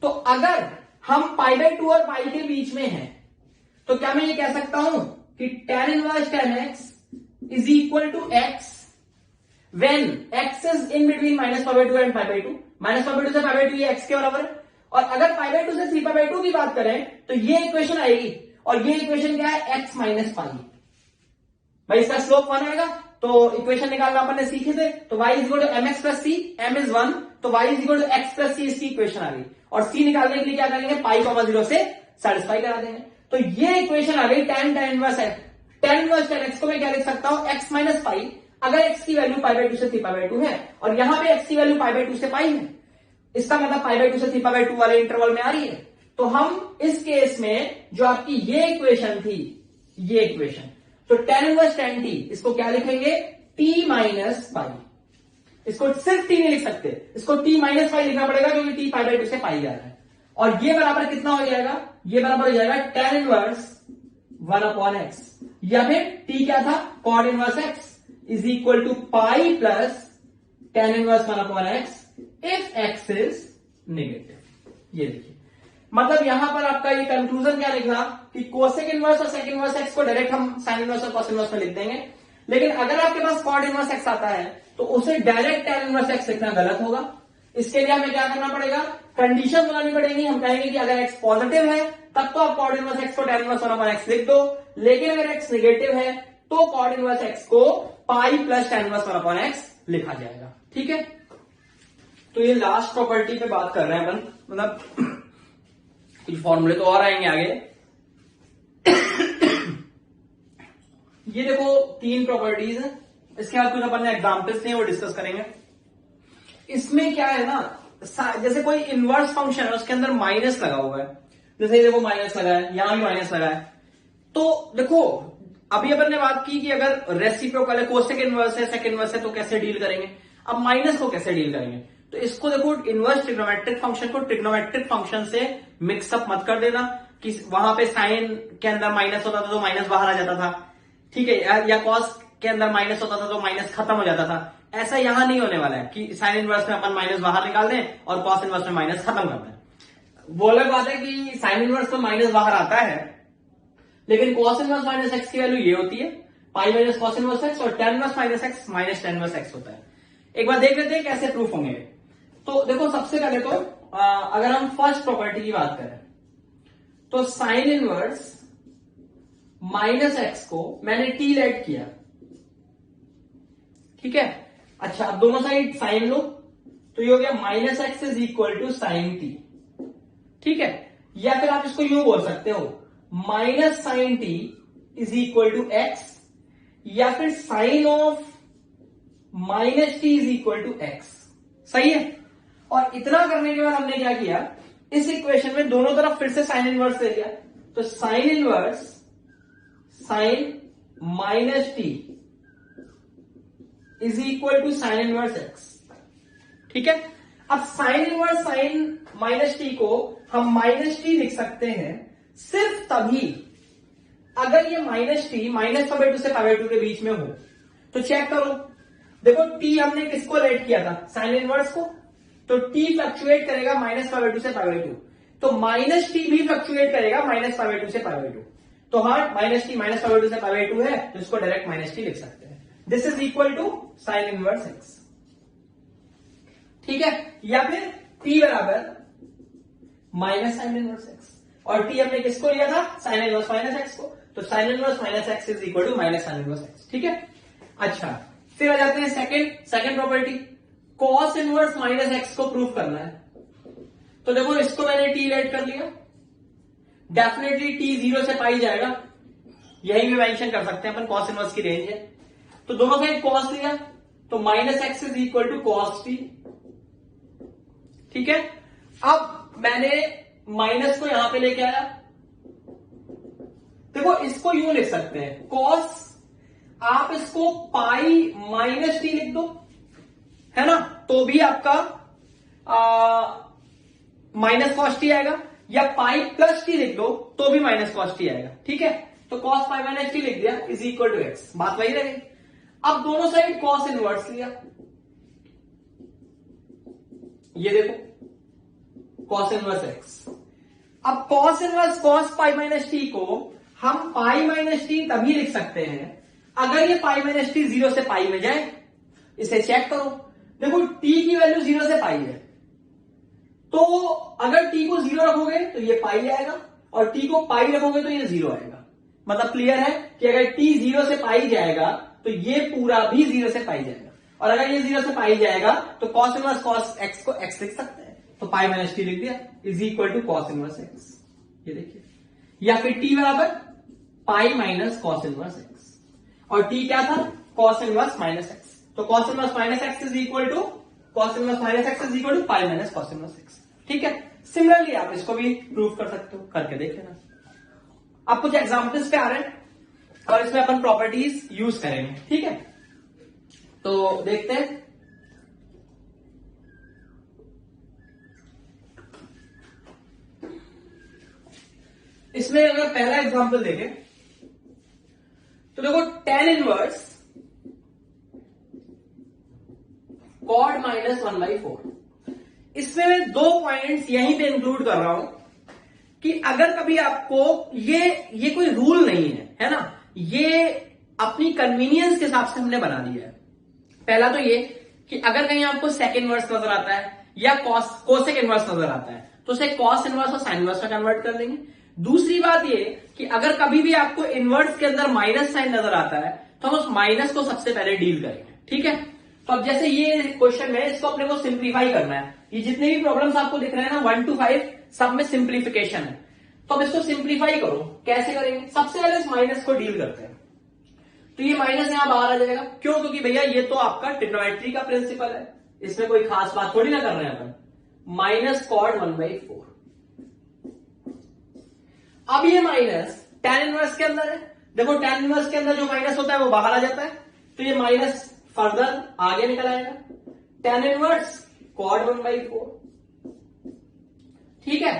तो अगर हम π/2 और पाई के बीच में हैं, तो क्या मैं ये कह सकता हूं कि tan inverse tan x is equal to x when x is in between -π/2 and π/2। -π/2 से π/2 ये x के बराबर है। और अगर π/2 से 3π/2 की बात करें तो ये इक्वेशन आएगी, और ये इक्वेशन क्या है, x माइनस पाई। भाई इसका स्लोप 1 आएगा, तो इक्वेशन निकालना अपन ने सीखे थे। तो y is equal to mx plus c, m is 1, तो y is equal to x plus c, इसकी इक्वेशन आ गई। और c निकालने के लिए क्या करेंगे, π, 0 से सेटिस्फाई करा देंगे। तो ये इक्वेशन आ गई tan इनवर्स है। tan इनवर्स tan x को मैं क्या लिख सकता हूं, x माइनस पाई, अगर x की वैल्यू π/2 से 3π/2 है, और यहां पे x की वैल्यू π/2 से पाई है, इसका मतलब π/2 से 3π/2 वाले इंटरवल में आ रही है। तो हम इस केस में जो आपकी ये इक्वेशन थी, ये इक्वेशन, तो tan इनवर्स tan t, इसको क्या लिखेंगे, t माइनस पाई। इसको सिर्फ t नहीं लिख सकते, इसको t माइनस पाई लिखना पड़ेगा, क्योंकि t π/2 से पाई जा रहा है। और ये बराबर कितना हो जाएगा, ये बराबर हो जाएगा tan इनवर्स 1/x, या फिर t क्या था, cot inverse x is equal to pi plus tan inverse 1/x if x is negative. ये देखिए, मतलब यहां पर आपका ये कंक्लूजन क्या लिख रहा कि कोसेक इनवर्स और सेक इनवर्स x को डायरेक्ट हम साइन इनवर्स और कॉस इनवर्स में लिख देंगे, लेकिन अगर आपके पास कॉट इनवर्स x आता है तो उसे डायरेक्ट tan इनवर्स x लिखना गलत होगा। इसके लिए हमें क्या करना पड़ेगा, कंडीशन बनानी पड़ेगी। हम कहेंगे कि अगर x पॉजिटिव है तब तो आप कॉट इनवर्स x को tan इनवर्स 1/x लिख दो, लेकिन अगर x नेगेटिव है तो कॉट इनवर्स x को पाई प्लस tan इनवर्स 1/x लिखा जाएगा। ठीक है, तो ये लास्ट प्रॉपर्टी पे बात कर रहे हैं अपन, मतलब कुछ फॉर्मूले तो और आएंगे आगे। ये देखो 3 प्रॉपर्टीज है, इसके बाद कुछ अपन ने एग्जाम्पल्स नहीं वो डिस्कस करेंगे। इसमें क्या है ना, जैसे कोई इनवर्स फंक्शन है उसके अंदर माइनस लगा हुआ है, जैसे ये देखो माइनस लगा है, यहां भी माइनस लगा है। तो देखो अभी अपन ने बात की कि अगर रेसिप्रोकल है, कोसेक इनवर्स है, सेक इनवर्स है, तो कैसे डील करेंगे। अब माइनस को कैसे डील करेंगे, तो इसको देखो इनवर्स ट्रिग्नोमेट्रिक फंक्शन को ट्रिग्नोमेट्रिक फंक्शन से मिक्सअप मत कर देना कि वहां पे साइन के अंदर माइनस होता था तो माइनस बाहर आ जाता था, ठीक है, या कॉस के अंदर माइनस होता था तो माइनस खत्म हो जाता था। ऐसा यहां नहीं होने वाला है कि साइन इनवर्स में अपन माइनस बाहर निकाल दें और कॉस इनवर्स में माइनस खत्म कर दें। वो अलग बात है कि साइन इनवर्स में माइनस बाहर आता है, लेकिन कॉस इनवर्स माइनस एक्स की वैल्यू ये होती है pi minus cos inverse x, और tan inverse minus x minus tan inverse x होता है। एक बार देख लेते हैं कैसे प्रूफ होंगे। तो देखो सबसे पहले तो अगर हम फर्स्ट प्रॉपर्टी की बात करें तो साइन इनवर्स माइनस एक्स को मैंने टी लेट किया, ठीक है। अच्छा, अब दोनों साइड साइन लो तो ये हो गया minus x is equal to sine t, ठीक है। या फिर आप इसको यूं बोल सकते हो minus sine t is equal to x, या फिर sine of minus t is equal to x, सही है। और इतना करने के बाद हमने क्या किया, इस इक्वेशन में दोनों तरफ फिर से साइन इनवर्स ले लिया, तो sine inverse sine minus t is equal to sine inverse x, ठीक है। अब sine inverse sine minus t को हम माइनस टी लिख सकते हैं सिर्फ तभी अगर ये माइनस टी माइनस π/2 से π/2 के बीच में हो। तो चेक करो, देखो टी हमने किसको लेट किया था, साइन इनवर्स को, तो टी फ्लक्चुएट करेगा माइनस π/2 से π/2, तो माइनस टी भी फ्लक्चुएट करेगा माइनस π/2 से π/2। तो हाँ, माइनस टी माइनस π/2 से π/2 है तो इसको डायरेक्ट माइनस टी लिख सकते हैं। This is equal to sine inverse x, ठीक है। या फिर टी बराबर माइनस साइन इनवर्स एक्स, और टी हमने किसको लिया था, साइन इनवर्स माइनस एक्स को, तो sine inverse minus x is equal to minus sine inverse x, ठीक है। अच्छा, फिर आ जाते हैं second property, cos inverse minus x को प्रूफ करना है। तो देखो इसको मैंने टी लेट कर लिया, डेफिनेटली टी 0 से पाई जाएगा, यही भी मेंशन कर सकते हैं अपन, कॉस इनवर्स की रेंज है। तो दोनों साइड कॉस लिया तो minus x is equal to cos t, ठीक है। अब मैंने माइनस को यहां पे लेके आया, देखो इसको यूं लिख सकते हैं कॉस, आप इसको पाई माइनस टी लिख दो, है ना, तो भी आपका माइनस कॉस टी आएगा, या पाई प्लस टी लिख दो तो भी माइनस कॉस टी आएगा, ठीक है। तो कॉस पाई माइनस टी लिख दिया इज इक्वल टू एक्स, बात वही रहेगी। अब दोनों साइड कॉस इनवर्स लिया, ये देखो कॉस इनवर्स एक्स। अब cos inverse cos pi minus t को हम पाई माइनस टी तभी लिख सकते हैं अगर ये पाई माइनस टी 0 से पाई में जाए। इसे चेक करो, देखो टी की वैल्यू 0 से पाई है, तो अगर टी को 0 रखोगे तो ये पाई आएगा, और टी को पाई रखोगे तो ये 0 आएगा। मतलब क्लियर है कि अगर टी 0 से पाई जाएगा तो ये पूरा भी 0 से पाई जाएगा, और अगर ये 0 से पाई जाएगा तो कॉस इनवर्स कॉस एक्स को एक्स लिख सकते हैं, तो पाई माइनस टी लिख दिया is equal to cos inverse x, ये देखिए। या फिर टी बराबर pi minus cos inverse x, और टी क्या था, कॉस इनवर्स माइनस एक्स, तो cos inverse minus x is equal to cos inverse minus x is equal to pi minus cos inverse x, ठीक है। सिमिलरली आप इसको भी प्रूव कर सकते हो, करके देख लेना। अब कुछ एग्जांपल्स पे आ रहे हैं और इसमें अपन प्रॉपर्टीज यूज करेंगे, ठीक है। तो देखते हैं, इसमें अगर पहला एग्जांपल देखें तो देखो tan इनवर्स कॉड माइनस 1/4, इसमें मैं 2 पॉइंट्स यहीं पे इंक्लूड कर रहा हूं कि अगर कभी आपको ये कोई रूल नहीं है ना, ये अपनी कन्वीनियंस के हिसाब से हमने बना दिया है। पहला तो ये कि अगर कहीं आपको सेक इनवर्स नजर आता है या कोसेक इनवर्स नजर आता है तो उसे कॉस इनवर्स और साइन इनवर्स में कन्वर्ट कर देंगे। दूसरी बात ये कि अगर कभी भी आपको इनवर्स के अंदर माइनस साइन नजर आता है तो हम उस माइनस को सबसे पहले डील करेंगे, ठीक है। तो अब जैसे ये क्वेश्चन में इसको अपने को सिंप्लीफाई करना है, ये जितने भी प्रॉब्लम्स आपको दिख रहे हैं ना 1 to 5 सब में सिंप्लीफिकेशन है। तो अब इसको सिंप्लीफाई करो, कैसे करेंगे? सबसे पहले इस माइनस को डील करते हैं। तो ये माइनस यहां बाहर आ जाएगा, क्यों? क्योंकि भैया ये तो आपका ट्रिग्नोमेट्री का प्रिंसिपल है, इसमें कोई खास बात थोड़ी ना कर रहे हैं अपन। Minus code 1/4। अब ये माइनस tan इनवर्स के अंदर है, देखो tan इनवर्स के अंदर जो माइनस होता है वो बाहर आ जाता है, तो ये माइनस फर्दर आगे निकल आएगा। tan इनवर्स कॉड 1/4, ठीक है।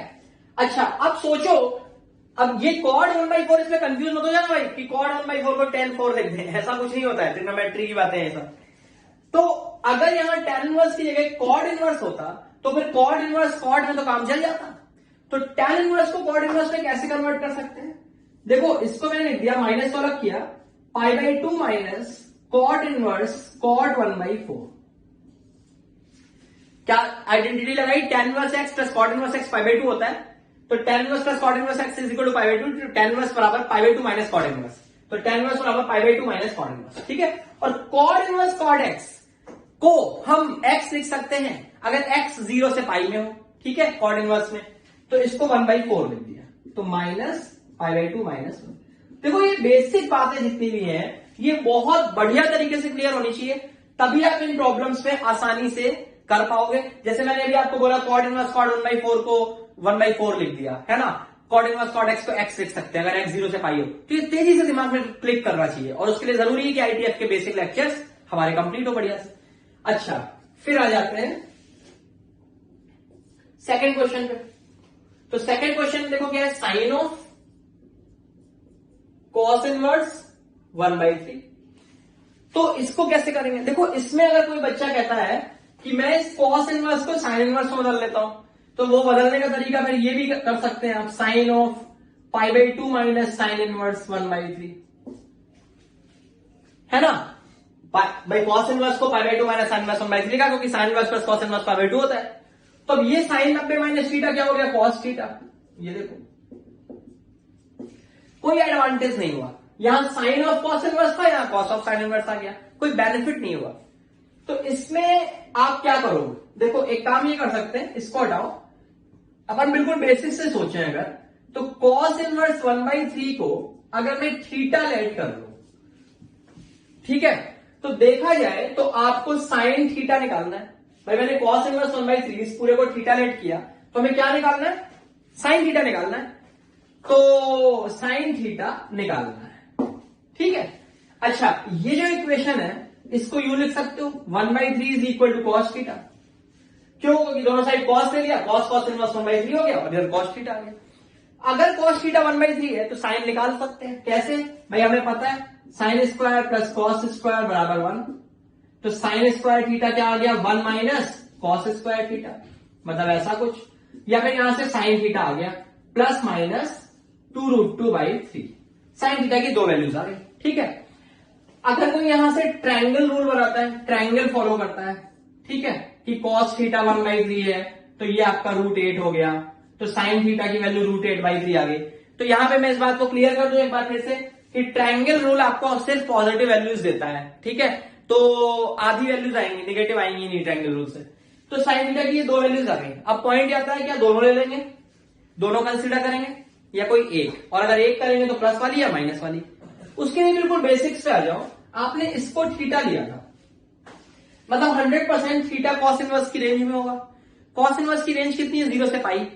अच्छा अब सोचो, अब ये कॉड 1/4, इसमें कंफ्यूज मत हो जाना भाई कि कॉड 1/4 को tan 4 लिख दें, ऐसा कुछ नहीं होता है, ट्रिग्नोमेट्री की बातें हैं सब। तो अगर यहां tan इनवर्स की जगह कॉड इनवर्स होता तो फिर कॉड इनवर्स कॉड में तो काम चल जाता। तो tan इनवर्स को कॉड इनवर्स में कैसे कन्वर्ट कर सकते हैं? देखो इसको मैंने लिख दिया, माइनस को अलग किया, π/2 माइनस कॉड इनवर्स कॉड 1/4। क्या आइडेंटिटी लगाई? tan inverse x plus cot inverse x π/2 होता है, तो tan inverse plus cot inverse x is equal to π/2, tan inverse बराबर π/2 माइनस कॉड इनवर्स, तो tan इनवर्स बराबर π/2 माइनस कॉड इनवर्स, ठीक है। और कॉड इनवर्स कॉड x को हम x लिख सकते हैं अगर x 0 से पाई में हो, ठीक है, कॉड इनवर्स में, तो इसको 1/4 लिख दिया, तो माइनस π/2 माइनस 1। देखो ये बेसिक बातें जितनी भी हैं ये बहुत बढ़िया तरीके से क्लियर होनी चाहिए, तभी आप इन प्रॉब्लम्स में आसानी से कर पाओगे। जैसे मैंने अभी आपको बोला कॉड इनवर्स कॉड 1/4 को 1/4 लिख दिया, है ना। कॉड इनवर्स कॉड x को x लिख सकते हैं अगर x 0 से पाई हो, तो ये तेजी से दिमाग में क्लिक करना चाहिए, और उसके लिए जरूरी है कि ITF के बेसिक लेक्चर्स हमारे कंप्लीट हो बढ़िया से। अच्छा फिर आ जाते हैं सेकंड क्वेश्चन पे। तो सेकंड क्वेश्चन देखो क्या है, साइन ऑफ कॉस इनवर्स 1/3। तो इसको कैसे करेंगे? देखो इसमें अगर कोई बच्चा कहता है कि मैं इस कॉस इनवर्स को साइन इनवर्स में बदल लेता हूं, तो वो बदलने का तरीका फिर ये भी कर सकते हैं आप, sine of π/2 minus sine inverse 1/3, है ना। भाई कॉस इनवर्स को π/2 माइनस साइन इनवर्स 1/3 लिखा, क्योंकि sine inverse plus cos inverse π/2 होता है। तो अब ये साइन 90 माइनस थीटा क्या हो गया, कॉस थीटा। ये देखो कोई एडवांटेज नहीं हुआ, यहां साइन ऑफ कॉस इनवर्स था, यहां कॉस ऑफ साइन इनवर्स आ गया, कोई बेनिफिट नहीं हुआ। तो इसमें आप क्या करोगे? देखो एक काम ये कर सकते हैं, इसको हटाओ, अपन बिल्कुल बेसिक से सोचें अगर, तो कॉस इनवर्स 1/3 को अगर मैं थीटा लेट कर लूं, ठीक है, तो देखा जाए तो आपको साइन थीटा निकालना है। भाई मैंने कॉस इनवर्स 1/3 इस पूरे को थीटा लेट किया, तो हमें क्या निकालना है? साइन थीटा निकालना है, तो साइन थीटा निकालना है, ठीक है। अच्छा ये जो इक्वेशन है इसको यूं लिख सकते हो, 1/3 is equal to cos theta. क्यों? क्योंकि दोनों साइड कॉस ले लिया, कॉस कॉस इनवर्स 1/3 हो गया और इधर कॉस थीटा आ गया। अगर कॉस थीटा 1/3 है तो साइन निकाल सकते हैं, कैसे? भाई हमें पता है sine square plus cos square बराबर 1, तो साइन स्क्वायर थीटा क्या आ गया, 1 माइनस कॉस स्क्वायर थीटा, मतलब ऐसा कुछ। या फिर यहां से साइन थीटा आ गया प्लस माइनस 2√2/3, साइन थीटा की 2 वैल्यूज आ गई, ठीक है। अगर कोई यहां से ट्रायंगल रूल बनाता है, ट्रायंगल फॉलो करता है, ठीक है, कि कॉस थीटा 1/3 है तो ये आपका √8 हो गया, तो साइन थीटा की वैल्यू √8/3 आ गई। तो यहां पे मैं इस बात को क्लियर कर दूं एक बार फिर से कि ट्रायंगल रूल आपको सिर्फ पॉजिटिव वैल्यूज देता है, ठीक है, तो आधी वैल्यूज आएंगी, निगेटिव आएंगी नहीं ट्रायंगल रूल से। तो साइन थीटा की ये 2 वैल्यूज आ गई। अब पॉइंट आता है क्या दोनों ले लेंगे, दोनों कंसिडर करेंगे या कोई एक, और अगर एक करेंगे तो प्लस वाली या माइनस वाली। उसके लिए बिल्कुल बेसिक्स पे आ जाओ, आपने इसको थीटा लिया था, मतलब 100% थीटा कॉस इनवर्स की रेंज में होगा। कॉस इनवर्स की रेंज कितनी है, 0 से पाई,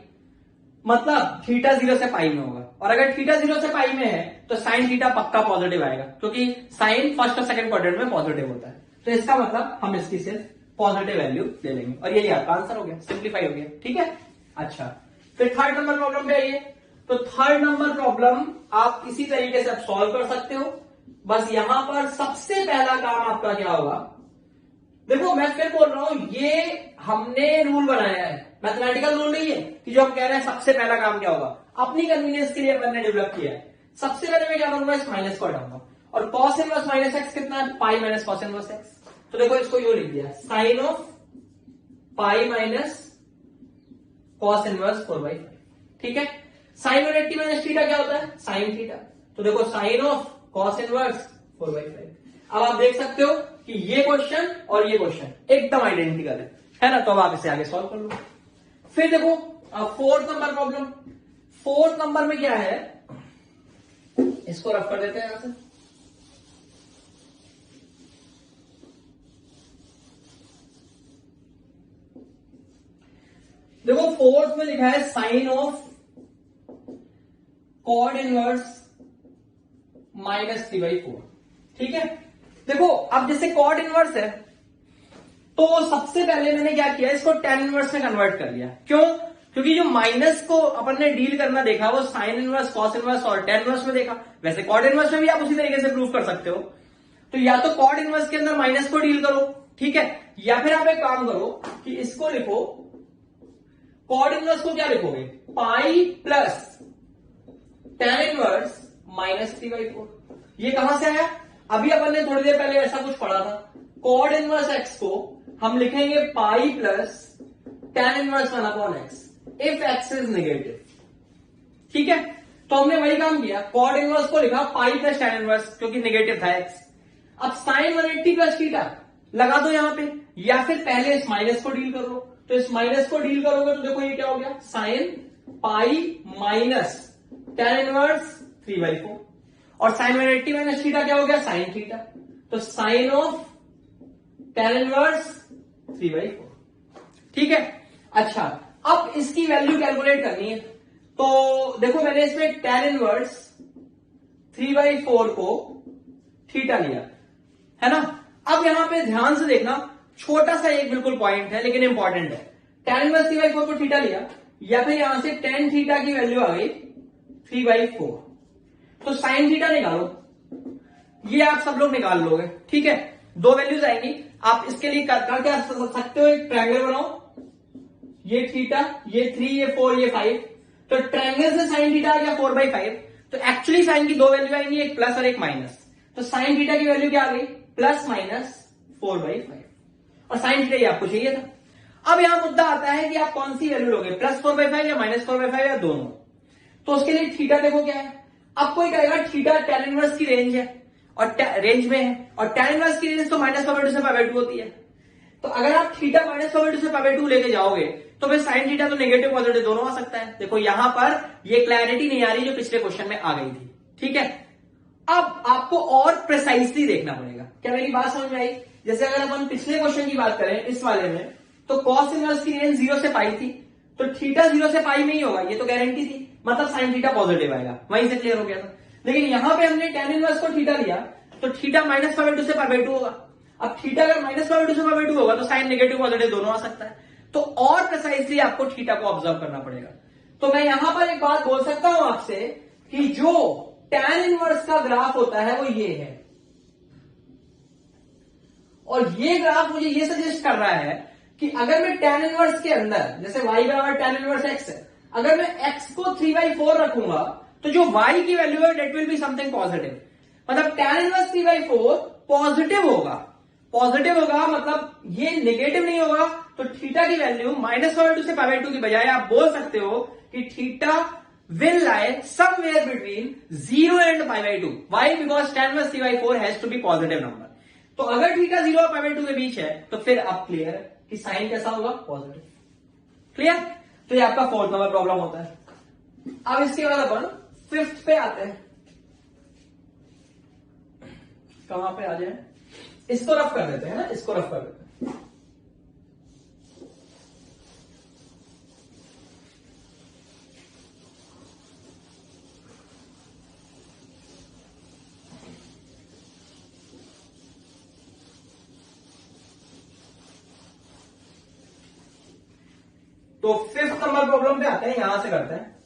मतलब थीटा 0 से पाई में होगा। और अगर थीटा 0 से पाई में है तो साइन थीटा पक्का पॉजिटिव आएगा, क्योंकि साइन फर्स्ट और सेकंड क्वाड्रेंट में पॉजिटिव होता है। तो इसका मतलब हम इसकी सिर्फ पॉजिटिव वैल्यू ले लेंगे, और यही आपका आंसर हो गया, सिंप्लीफाई हो गया, ठीक है। अच्छा फिर थर्ड नंबर प्रॉब्लम पे आइए। तो थर्ड नंबर प्रॉब्लम आप इसी तरीके से आप सॉल्व कर सकते हो, बस यहां पर सबसे पहला काम आपका क्या होगा, देखो मैं फिर बोल रहा हूं, ये हमने रूल बनाया है, मैथमेटिकल रूल नहीं है कि जो हम कह रहे हैं सबसे पहला काम क्या होगा, अपनी कन्वीनियंस के लिए अपन ने डेवलप किया है। सबसे पहले मैं क्या करूंगा, इस माइनस को हटाऊंगा, और कॉस इनवर्स माइनस एक्स कितना है, pi minus cos inverse x. तो देखो इसको यूं लिख दिया, sine of pi minus cos inverse 4/5। ठीक है, साइन 180 माइनस थीटा क्या होता है, साइन थीटा। तो देखो साइन ऑफ कॉस इनवर्स 4/5। अब आप देख सकते हो कि ये क्वेश्चन और ये क्वेश्चन एकदम आइडेंटिकल है ना, तो अब आप इसे आगे सॉल्व कर लो। फिर देखो fourth number problem, fourth number में क्या है, इसको रफ कर देते हैं यहां से। देखो फोर्थ में लिखा है साइन ऑफ कॉड इनवर्स -3/4। ठीक है, देखो अब जैसे कॉड इनवर्स है, तो सबसे पहले मैंने क्या किया, इसको tan इनवर्स में कन्वर्ट कर लिया। क्यों, क्योंकि जो माइनस को अपन ने डील करना देखा वो साइन इनवर्स, कॉस इनवर्स और tan इनवर्स में देखा। वैसे कॉड इनवर्स में भी आप उसी तरीके से प्रूव कर सकते हो। तो या तो कॉड इनवर्स के अंदर माइनस को डील करो, ठीक है, या फिर आप एक काम करो कि इसको लिखो, कॉड इनवर्स को क्या लिखोगे, पाई प्लस tan इनवर्स -3/4। ये कहां से आया, अभी अपन ने थोड़ी देर पहले ऐसा कुछ पढ़ा था, कॉड इनवर्स एक्स को हम लिखेंगे पाई plus tan inverse 1/x if x is negative. ठीक है, तो हमने वही काम किया, कॉड इनवर्स को लिखा पाई प्लस tan इनवर्स क्योंकि नेगेटिव था एक्स। अब साइन 180 प्लस थीटा लगा दो यहां पे, या फिर पहले इस माइनस को डील कर लो। तो इस माइनस को डील करोगे तो देखो ये क्या हो गया, sine pi minus tan inverse 3/4, और साइन 180 माइनस थीटा क्या हो गया, साइन थीटा। तो साइन ऑफ tan इनवर्स 3/4। ठीक है, अच्छा अब इसकी वैल्यू कैलकुलेट करनी है। तो देखो मैंने इसमें tan इनवर्स 3/4 को थीटा लिया है ना। अब यहां पे ध्यान से देखना, छोटा सा एक बिल्कुल पॉइंट है लेकिन इंपॉर्टेंट है। tan इनवर्स 3/4 को थीटा लिया, या फिर यहां से tan थीटा की वैल्यू आ गई 3/4, तो साइन थीटा निकालो, ये आप सब लोग निकाल लोगे। ठीक है, दो वैल्यूज आएंगी, आप इसके लिए कर क्या सकते हो, एक ट्रायंगल बनाओ, ये थीटा, ये 3, ये 4, ये 5, तो ट्रायंगल से साइन थीटा आ गया 4/5। तो एक्चुअली साइन की दो वैल्यू आएंगी, एक प्लस और एक माइनस। तो साइन थीटा की वैल्यू क्या आ गई, प्लस माइनस 4/5, और साइन थीटा ये आपको चाहिए था। अब यहां मुद्दा आता है कि आप कौन सी वैल्यू लोगे, प्लस 4/5 या माइनस 4/5 या दोनों। तो उसके लिए थीटा देखो क्या है, अब कोई कहेगा थीटा tan इनवर्स की रेंज है और रेंज में है, और tan इनवर्स की रेंज तो -2 से π/2 होती है। तो अगर आप थीटा -2 से π/2 लेके जाओगे तो फिर साइन थीटा तो नेगेटिव पॉजिटिव दोनों आ सकता है। देखो यहां पर ये क्लैरिटी नहीं आ रही जो पिछले क्वेश्चन में आ गई थी। ठीक है, अब आपको और प्रिसाइसली देखना पड़ेगा। क्या मेरी बात समझ में आई? जैसे अगर अपन पिछले क्वेश्चन की बात करें इस वाले में, तो कॉस इनवर्स की रेंज 0 से पाई थी, तो थीटा 0 से पाई में ही होगा, ये तो गारंटी थी, मतलब साइन थीटा पॉजिटिव आएगा, वहीं से क्लियर हो गया था। लेकिन यहां पे हमने tan इनवर्स को थीटा लिया, तो थीटा -π/2 से π/2 होगा। अब थीटा अगर -π/2 से π/2 होगा तो साइन नेगेटिव पॉजिटिव दोनों आ सकता है। तो और प्रिसाइसली आपको थीटा को ऑब्जर्व करना पड़ेगा। तो मैं यहां पर एक बात बोल सकता हूं आपसे कि जो tan इनवर्स का ग्राफ होता है वो ये है, और ये ग्राफ मुझे ये सजेस्ट कर रहा है कि अगर मैं tan इनवर्स के अंदर, जैसे y बराबर tan इनवर्स x है, अगर मैं x को 3/4 रखूंगा तो जो y की वैल्यू है that will be something positive, मतलब tan इनवर्स 3/4 पॉजिटिव होगा। पॉजिटिव होगा मतलब ये नेगेटिव नहीं होगा, तो थीटा की वैल्यू -π/2 से π/2 की बजाय आप बोल सकते हो कि theta will lie somewhere between 0 and π/2. Why? Because tan inverse 3/4 has to be positive number. तो अगर थीटा 0 और π/2 के बीच है तो फिर अब क्लियर है कि साइन कैसा होगा, पॉजिटिव। क्लियर? तो ये आपका फोर्थ नंबर प्रॉब्लम होता है। अब इसके बाद अपन फिफ्थ पे आते हैं। कहां पे आ जाए, इसको रफ कर देते हैं ना, इसको रफ कर देते हैं। तो फिफ्थ नंबर प्रॉब्लम पे आते हैं, यहां से करते हैं।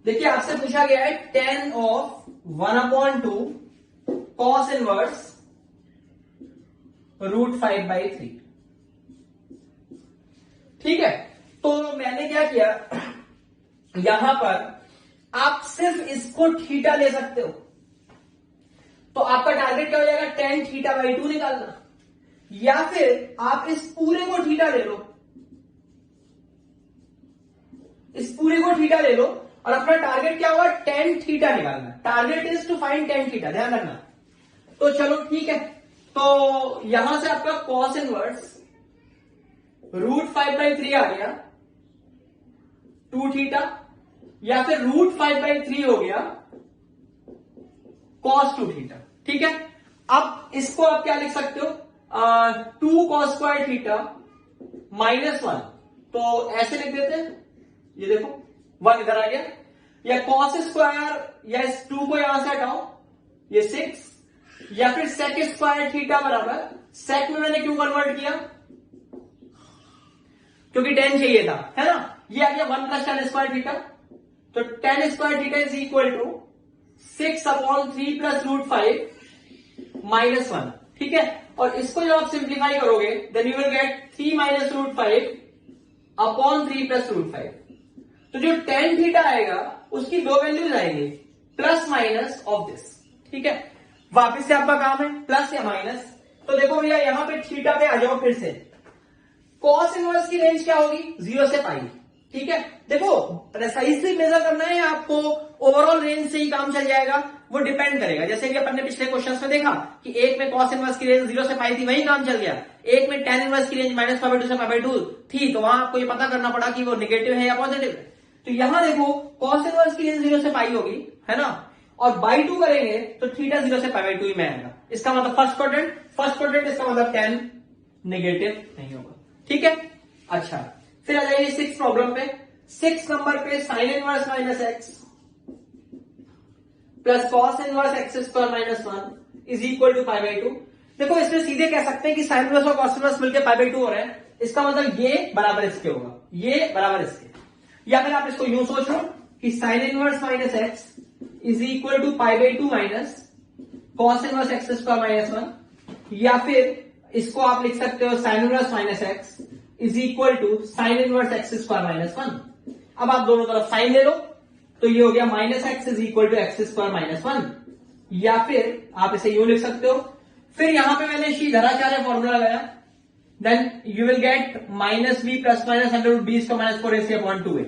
देखिए आपसे पूछा गया है tan ऑफ 1/2 cos इनवर्स √5/3। ठीक है, तो मैंने क्या किया, यहां पर आप सिर्फ इसको थीटा ले सकते हो, तो आपका टारगेट क्या हो जाएगा, tan θ/2 निकालना, या फिर आप इस पूरे को थीटा ले लो, इस पूरे को थीटा ले लो और अपना टारगेट क्या होगा, tan θ निकालना। Target is to find tan θ, ध्यान रखना। तो चलो ठीक है, तो यहां से आपका cos इनवर्स √5/3 आ गया 2θ, या फिर √5/3 हो गया cos 2θ। ठीक है, अब इसको आप क्या लिख सकते हो, 2 cos स्क्वायर थीटा -1, तो ऐसे लिख देते हैं, ये देखो 1 इधर आ गया, या cos स्क्वायर, या इस 2 को यहां से हटाओ, ये 6, या फिर sec स्क्वायर थीटा बराबर, sec में मैंने क्यों कन्वर्ट किया, क्योंकि tan चाहिए था, है ना, ये आ गया 1 + tan स्क्वायर थीटा, तो tan square theta is equal to 6/3 + √5 -1। ठीक है, और इसको जब आप सिंप्लीफाई करोगे देन यू विल गेट 3 - √5/3 + √5। तो जो tan थीटा आएगा उसकी दो वैल्यूज आएंगी, प्लस माइनस ऑफ दिस। ठीक है, वापस से आपका काम है प्लस या माइनस। तो देखो भैया यहां पे थीटा पे आ जाओ फिर से, cos इनवर्स की रेंज क्या होगी, 0 से पाई। ठीक है, देखो प्रिसाइजली मेजर करना है आपको, ओवरऑल रेंज से ही काम चल जाएगा, वो डिपेंड करेगा। जैसे कि अपन ने पिछले क्वेश्चंस में देखा कि एक में cos इनवर्स की रेंज 0 से पाई थी, वही काम चल गया। एक में tan इनवर्स की रेंज -π/2 से π/2 थी, तो वहां आपको ये पता करना पड़ा कि वो नेगेटिव है या पॉजिटिव है। तो यहां देखो cos इनवर्स की रेंज 0 से पाई होगी, है ना, और बाई 2 करेंगे तो थीटा 0 से π/2 ही में आएगा। इसका मतलब फर्स्ट क्वाड्रेंट, इसका मतलब tan नेगेटिव नहीं होगा। ठीक है, अच्छा फिर आ जाइए 6 प्रॉब्लम पे। 6 नंबर पे sin inverse -x plus cos inverse x² -1 is equal to π/2। देखो इसमें सीधे कह सकते हैं कि sin इनवर्स और cos इनवर्स मिलकर π/2 हो रहे हैं, इसका मतलब ये बराबर इसके होगा, ये बराबर इसके। या फिर आप इसको यूं सोच लो कि sin inverse -x is equal to π/2 minus cos inverse x² -1, या फिर इसको आप लिख सकते हो sin inverse -x is equal to sin inverse x² -1। अब आप दोनों तरफ साइन ले लो, तो ये हो गया -x is equal to x² -1, या फिर आप इसे यूं लिख सकते हो। फिर यहां पे मैंने श्रीधराचार्य फॉर्मूला लगाया, then you will get -b + -√b²-4ac/2a।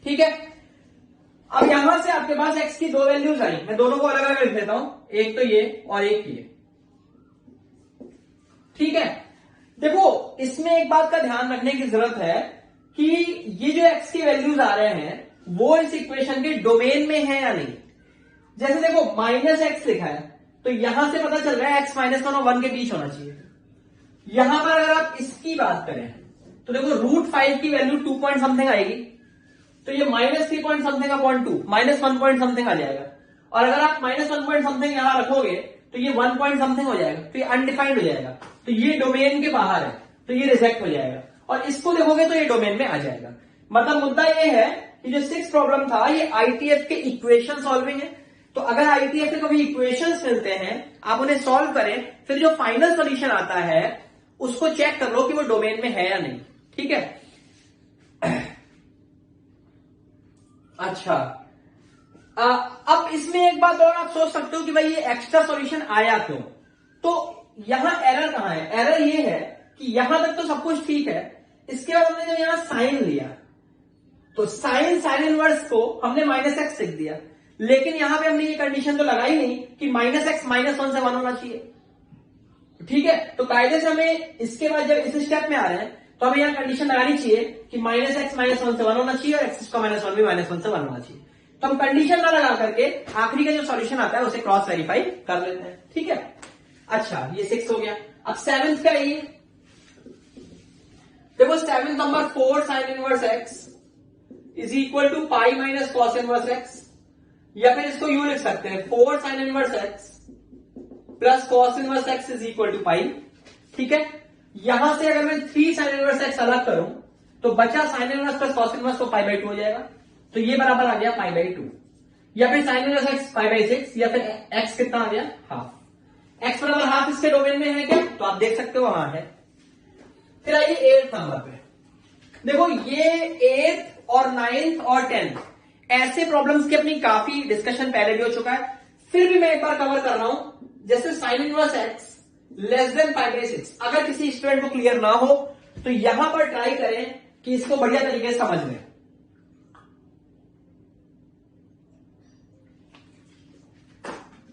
ठीक है, अब यहां से आपके पास x की दो वैल्यूज आई, मैं दोनों को अलग अलग लिख देता हूं, एक तो ये और एक ये। ठीक है, देखो इसमें एक बात का ध्यान रखने की जरूरत है कि ये जो x की वैल्यूज आ रहे हैं वो इस इक्वेशन के डोमेन में है या नहीं। जैसे देखो -x लिखा है, तो यहां से पता चल रहा है x -1 और 1 के बीच होना चाहिए। यहां पर अगर आप इसकी बात करें तो देखो √5 की वैल्यू 2 पॉइंट समथिंग आएगी, तो ये -3 point something upon 2 -1 point something आ जाएगा। और अगर आप -1 पॉइंट समथिंग यहां रखोगे तो ये 1 पॉइंट समथिंग हो जाएगा, तो ये अनडिफाइंड हो जाएगा, तो ये डोमेन के बाहर है, तो ये रिजेक्ट हो जाएगा। और इसको देखोगे तो ये डोमेन में आ जाएगा। मतलब मुद्दा ये है कि जो 6 प्रॉब्लम था ये आईटीएफ के इक्वेशन सॉल्विंग है। तो अगर आईटीएफ के कभी इक्वेशंस मिलते हैं, आप उन्हें सॉल्व करें, फिर जो फाइनल सॉल्यूशन आता है उसको चेक कर लो कि वो डोमेन में है या नहीं। ठीक है, अच्छा अब इसमें एक बात और आप सोच सकते हो कि भाई ये एक्स्ट्रा सॉल्यूशन आया क्यों। तो यहां एरर कहां है, एरर ये है कि यहां तक तो सब कुछ ठीक है, इसके बाद हमने जो यहां साइन लिया तो साइन इनवर्स को हमने -x लिख दिया, लेकिन यहां पे हमने ये कंडीशन तो लगाई नहीं कि -x -1 से 1 होना चाहिए। ठीक है, तो कायदे से हमें इसके बाद जब इस स्टेप में आ रहे हैं तो हमें यहां कंडीशन लगानी चाहिए कि -x -1 से 1 होना चाहिए और x² -1 भी -1 से 1 होना चाहिए। तो हम कंडीशन ना लगा करके आखिरी का जो सॉल्यूशन आता है उसे क्रॉस वेरीफाई कर लेते हैं। ठीक है, अच्छा ये 6 हो गया। अब 7th का ये देखो 7th number 4 sin inverse x is equal to pi minus cos inverse x, या फिर इसको यूं लिख सकते हैं 4 sin inverse x plus cos inverse x is equal to pi. ठीक है, यहां से अगर मैं 3 sin इनवर्स x अलग करूं तो बचा sin inverse plus cos inverse तो π/2 हो जाएगा, तो ये बराबर आ गया π/2। या फिर sign inverse x pi by 6, या फिर एक्स कितना आ गया हाफ, एक्स बराबर हाफ इसके डोमेन में है क्या, तो आप देख सकते हो वहां है। फिर आइए 8th नंबर पे, देखो ये 8th और 9th और 10th ऐसे प्रॉब्लम्स की अपनी काफी डिस्कशन पहले भी हो चुका है, फिर भी मैं एक बार कवर कर रहा हूं। जैसे sign inverse x less than pi by 6, अगर किसी स्टूडेंट को क्लियर ना हो तो यहां पर ट्राई करें कि इसको बढ़िया तरीके से समझ लें।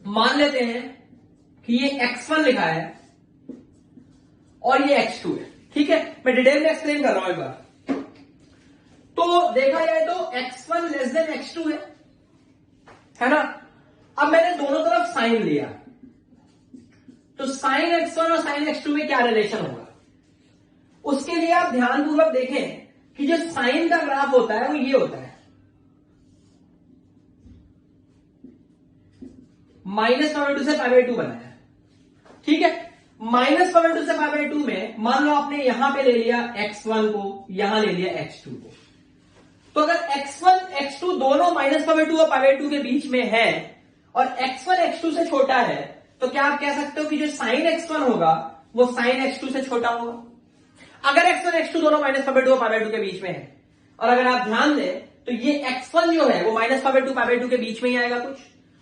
मान लेते हैं कि ये x1 लिखा है और ये x2 है, ठीक है, मैं डिटेल में एक्सप्लेन कर रहा हूं एक बार। तो देखा जाए तो x1 लेस देन x2 है ना। अब मैंने दोनों तरफ साइन लिया, तो साइन x1 और साइन x2 में क्या रिलेशन होगा, उसके लिए आप ध्यानपूर्वक देखें कि जो साइन का ग्राफ होता है वो ये होता है, -π/2 से π/2 बना है, ठीक है। -π/2 से π/2 में मान लो आपने यहां पे ले लिया x1 को, यहां ले लिया x2 को, तो अगर x1 x2 दोनों -π/2 और π/2 के बीच में है और x1 x2 से छोटा है, तो क्या आप कह सकते हो कि जो साइन x1 होगा वो साइन x2 से छोटा होगा, अगर x1 x2 दोनों -π/2 और π/2 के बीच में है। और अगर आप ध्यान दें तो ये x1 जो है वो -π/2 π/2 के बीच में ही आएगा कुछ,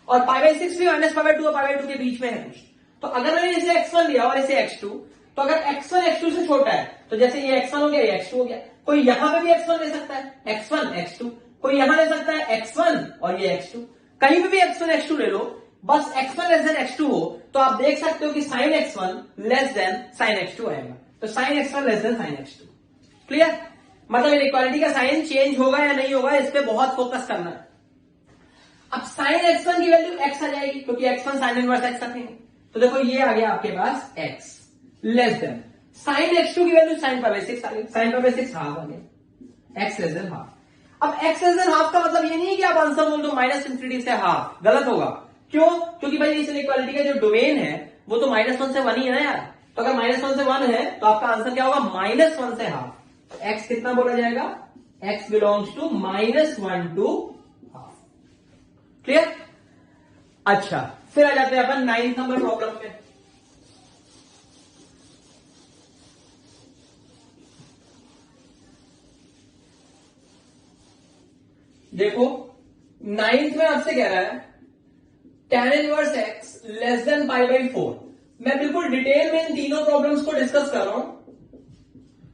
और π/6 भी -π/2 और π/2 के बीच में है कुछ। तो अगर मैंने इसे x1 लिया और इसे x2, तो अगर x1 x2 से छोटा है तो जैसे ये x1 हो गया, ये x2 हो गया, कोई यहां पे भी x1 ले सकता है, x1 x2, कोई यहां ले सकता है x1 और ये x2, कहीं पे भी x1 x2 ले लो, बस x1 लेस देन x2 हो तो आप देख सकते हो कि sign x1 less than sine x2 आएगा, तो sine x1 less than sine x2। Clear, मतलब इनइक्वालिटी का साइन चेंज होगा या नहीं होगा, इस पे बहुत फोकस करना है। अब साइन x1 की वैल्यू x आ जाएगी क्योंकि x1 साइन इनवर्स x रखेंगे, तो देखो ये आ गया आपके पास x less than sine x2 की वैल्यू साइन π/6 आ गई, साइन π/6 हाफ आ गया, x लेस देन हाफ। अब x लेस देन हाफ का मतलब ये नहीं है कि आप आंसर बोल दो -∞ से हाफ, गलत होगा। क्यों, क्योंकि भाई इस इनइक्वालिटी का जो डोमेन है वो तो -1 से 1 ही है ना यार, तो अगर -1 से 1 है तो आपका आंसर क्या होगा, -1 से हाफ, तो x कितना बोला जाएगा, x belongs to -1 to half. Clear, अच्छा फिर आ जाते हैं अपन 9th नंबर प्रॉब्लम पे। देखो 9th में आपसे कह रहा है tan inverse x less than π/4। मैं बिल्कुल डिटेल में इन तीनों प्रॉब्लम्स को डिस्कस कर रहा हूं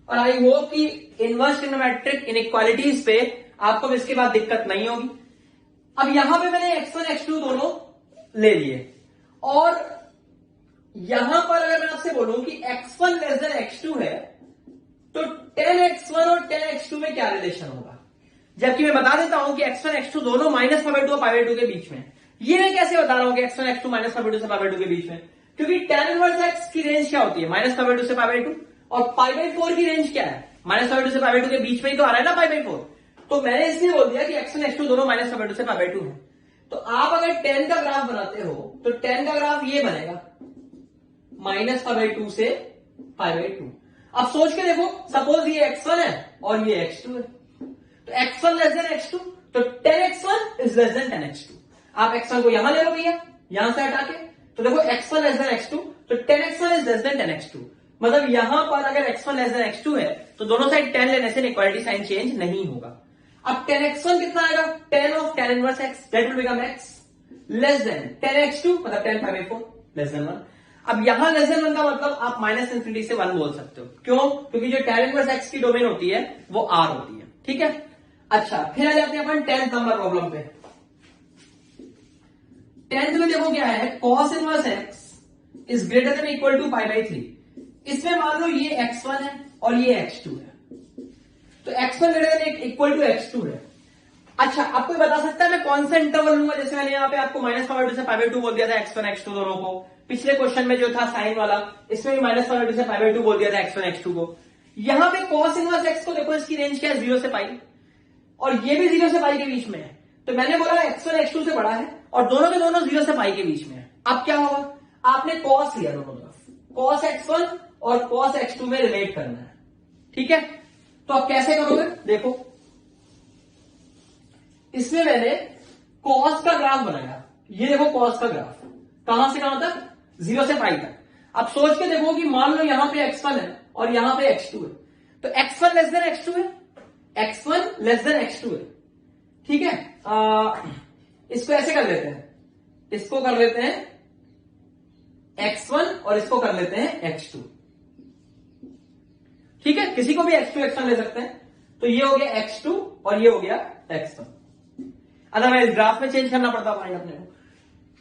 और आई होप कि इनवर्स ट्रिग्नोमेट्रिक इनइक्वालिटीज पे आपको इसके बाद दिक्कत नहीं होगी। अब यहां पे मैंने x1 x2 दोनों ले लिए, और यहां पर अगर मैं आपसे बोलूं कि x1 लेस देन x2 है तो tan x1 और tan x2 में क्या रिलेशन होगा, जबकि मैं बता देता हूं कि x1 x2 दोनों -π/2 और π/2 के बीच में। ये मैं कैसे बता रहा हूं कि x1 x2 -π/2 से π/2 के बीच में, क्योंकि tan इनवर्स x की रेंज क्या होती है, -π/2 से π/2, और π/4 की रेंज क्या है, -π/2 से π/2 के बीच में ही तो आ रहा है ना π/4। तो मैंने इसलिए बोल दिया कि x1 x2 दोनों -π/2 से π/2 है। तो आप अगर tan का ग्राफ बनाते हो तो tan का ग्राफ ये बनेगा, -π/2 से π/2। अब सोच के देखो, सपोज ये x1 है और ये x2 है, तो x1 लेस देन x2, तो tan x1 is less then tan x2। आप x1 को यहां ले लो भैया, यहां से हटा के, तो देखो x1 लेस देन x2, तो tan x1 is less then tan x2। मतलब यहां पर अगर x1 लेस देन x2 है तो दोनों साइड tan लेने से इक्वालिटी साइन चेंज नहीं होगा। अब tan x1 कितना आएगा, tan of tan inverse x, that will become x less then tan x2, मतलब tan π/4 लेस देन 1। अब यहां लेस देन 1 का मतलब आप -∞ से 1 बोल सकते हो, क्यों, क्योंकि जो tan इनवर्स x की डोमेन होती है वो r होती है, ठीक है। अच्छा फिर आ जाते हैं अपन 10th नंबर प्रॉब्लम पे। 10th में देखो क्या है, cos inverse x is greater than equal to π/3। इसमें मान लो ये x1 है और ये x2 है, तो x1 greater than equal to x2 है। अच्छा अब कोई बता सकता है मैं कौन सा इंटरवल लूंगा, जैसे मैंने यहाँ पे आपको -π/2 से π/2 बोल दिया था x1 x2 दोनों को, पिछले क्वेश्चन में जो था साइन वाला, इसमें भी -π/2 से π/2 बोल दिया था x1 x2 को। यहां पे cos इनवर्स x को देखो, इसकी रेंज क्या है, 0 से π, और ये भी 0 से π के बीच में है, तो मैंने बोला x1 x2 से बड़ा है और दोनों के दोनों 0 से π के बीच में है। अब क्या होगा, आपने cos लिया दोनों तरफ, cos x1 और cos x2 में रिलेट करना है, ठीक है। तो आप कैसे करोगे, देखो इसमें मैंने कॉस का ग्राफ बनाया। ये देखो कॉस का ग्राफ, कहां से कहां तक, 0 से पाई तक। अब सोच के देखो कि मान लो यहां पे x1 है और यहां पे x2 है, तो x1 लेस देन x2 है, x1 लेस देन x2 है, ठीक है। इसको ऐसे कर लेते हैं, इसको कर लेते हैं x1 और इसको कर लेते हैं x2, ठीक है। किसी को भी x2 x1 ले सकते हैं। तो ये हो गया x2 और ये हो गया x1, अदरवाइज ग्राफ में चेंज करना पड़ता पॉइंट अपने को।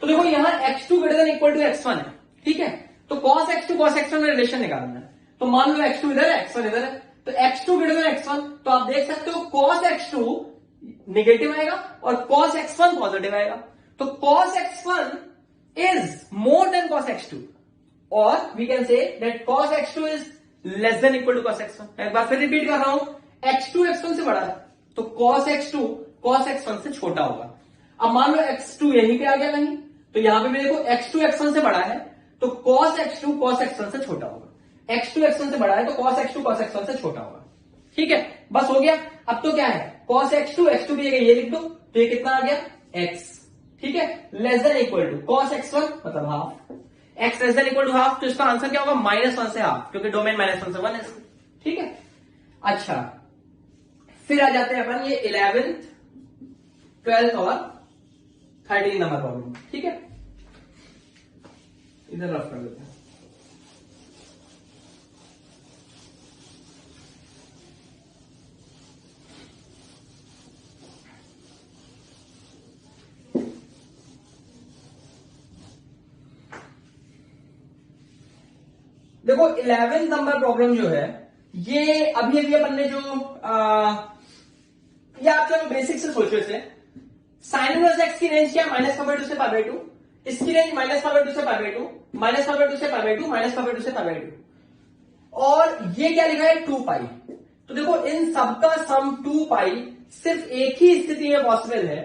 तो देखो यहां x2 greater than equal to x1 है, ठीक है। तो cos x2 cos x1 में रिलेशन निकालना है। तो मान लो x2 इधर है, x1 इधर है, तो x2 ग्रेटर देन x1, तो आप देख सकते हो cos x2 नेगेटिव आएगा और cos x1 पॉजिटिव आएगा। तो cos x1 is more than cos x2, और we can say that cos x2 is less than equal to cos x1। एक बार फिर रिपीट कर रहा हूं, x2 x1 से बड़ा है, तो cos x2 cos x1 से छोटा होगा। अब मान लो x2 यहीं पे आ गया कहीं, तो यहां पे भी देखो x2 x1 से बड़ा है, तो cos x2 cos x1 से छोटा होगा। x2 x1 से बड़ा है, तो cos x2 cos x1 से छोटा होगा, ठीक है। बस हो गया। अब तो क्या है, cos x2 x2 की जगह ये लिख दो, तो ये कितना आ गया x, ठीक है, less than equal to cos x1 मतलब half, x less than equal to half. तो इसका आंसर क्या होगा, -1 से हाफ, क्योंकि डोमेन -1 से 1 है, ठीक है। अच्छा, फिर आ जाते हैं अपन ये 11th 12th और 13 नंबर प्रॉब्लम, ठीक है। इधर रफ कर लेते हैं। देखो 11th नंबर प्रॉब्लम जो है, ये अभी अभी अपन ने जो ये आप चलो बेसिक से सोचो इसे। साइन इनवर्स एक्स की रेंज क्या है, -π/2 से π/2, इसकी रेंज -π/2 से π/2, -π/2 से π/2, -π/2 से π/2, और ये क्या लिखा है 2π। तो देखो इन सबका सम 2π सिर्फ एक ही स्थिति में पॉसिबल है,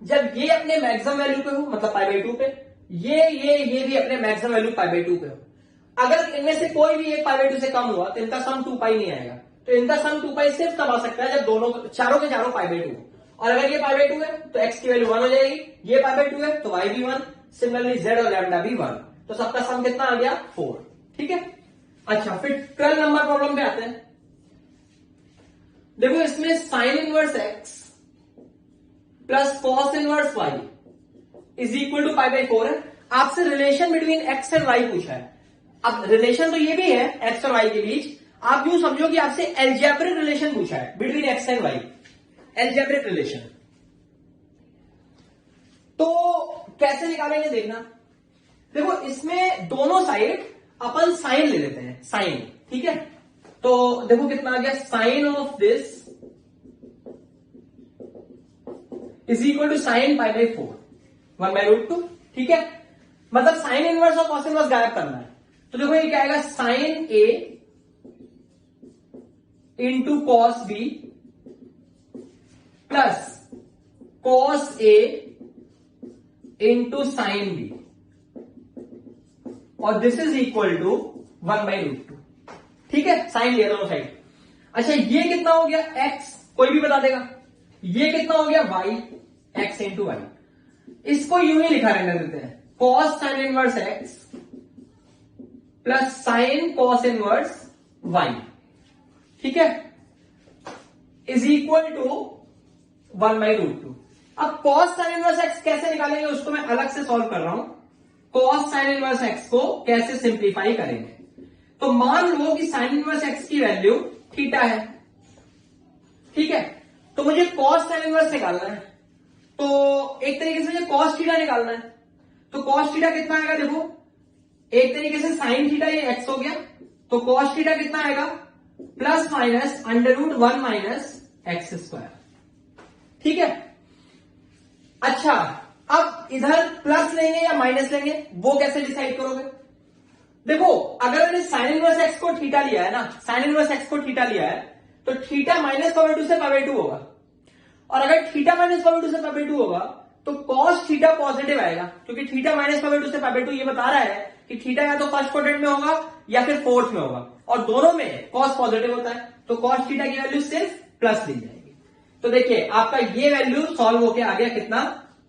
जब ये अपने मैक्सिमम वैल्यू पे हो, मतलब π/2 पे, ये भी अपने मैक्सिमम वैल्यू π/2 पे हो। अगर इनमें से कोई भी एक π/2 से कम हुआ तो इनका सम 2π नहीं आएगा। तो इनका सम 2π सिर्फ तब आ सकता है जब दोनों चारों के चारों π/2 हो। और अगर ये π/2 है तो x की वैल्यू 1 हो जाएगी, ये π/2 है तो y भी 1, सिमिलरली z और लैम्डा भी 1। तो सबका सम कितना आ गया 4, ठीक है। अच्छा, फिर 12 नंबर प्रॉब्लम पे आते हैं। देखो इसमें sine inverse x plus cos inverse y is equal to π/4 है। आपसे relation between x and y पूछा है। अब रिलेशन तो ये भी है x और y के बीच, आप यूं समझो कि आपसे एल्जेब्रिक रिलेशन पूछा है between x and y, algebraic relation. तो कैसे निकालेंगे देखना। देखो इसमें दोनों साइड अपन साइन ले लेते हैं, साइन, ठीक है। तो देखो कितना आ गया, sine of this is equal to sine π/4 1/√2, ठीक है। मतलब साइन इनवर्स और कॉस इनवर्स गायब करना है। तो देखो ये क्या आएगा, sine A into cos B plus cos A into sine B, और दिस इज इक्वल टू 1/√2, ठीक है। साइन लिया दोनों साइड। अच्छा, ये कितना हो गया x, कोई भी बता देगा। ये कितना हो गया y, x इंटू वाई। इसको यूं ही लिखा रहने देते हैं, cos sine inverse x plus sine cos inverse y, ठीक है, इज इक्वल टू 1/√2। अब कॉस साइन इनवर्स x कैसे निकालेंगे उसको मैं अलग से सॉल्व कर रहा हूं। कॉस साइन इनवर्स x को कैसे सिंप्लीफाई करेंगे। तो मान लो कि साइन इनवर्स x की वैल्यू थीटा है, ठीक है। तो मुझे कॉस साइन इनवर्स निकालना है, तो एक तरीके से मुझे कॉस थीटा निकालना है। तो कॉस थीटा कितना आएगा, देखो एक तरीके से साइन थीटा ये x हो गया, तो कॉस थीटा कितना आएगा, प्लस माइनस √1 माइनस x², ठीक है। अच्छा, अब इधर प्लस लेंगे या माइनस लेंगे वो कैसे डिसाइड करोगे। देखो अगर मैंने साइन इनवर्स x को थीटा लिया है ना, साइन इनवर्स x को थीटा लिया है, तो थीटा -π/2 से π/2 होगा। और अगर थीटा -π/2 से π/2 होगा तो कॉस थीटा पॉजिटिव आएगा, क्योंकि थीटा -π/2 से π/2 ये बता रहा है कि थीटा या तो फर्स्ट क्वाड्रेंट में होगा या फिर फोर्थ में होगा, और दोनों में कॉस पॉजिटिव होता है। तो कॉस थीटा की वैल्यू सिर्फ प्लस दी जाएगी। तो देखिए आपका ये वैल्यू सॉल्व होके आ गया कितना,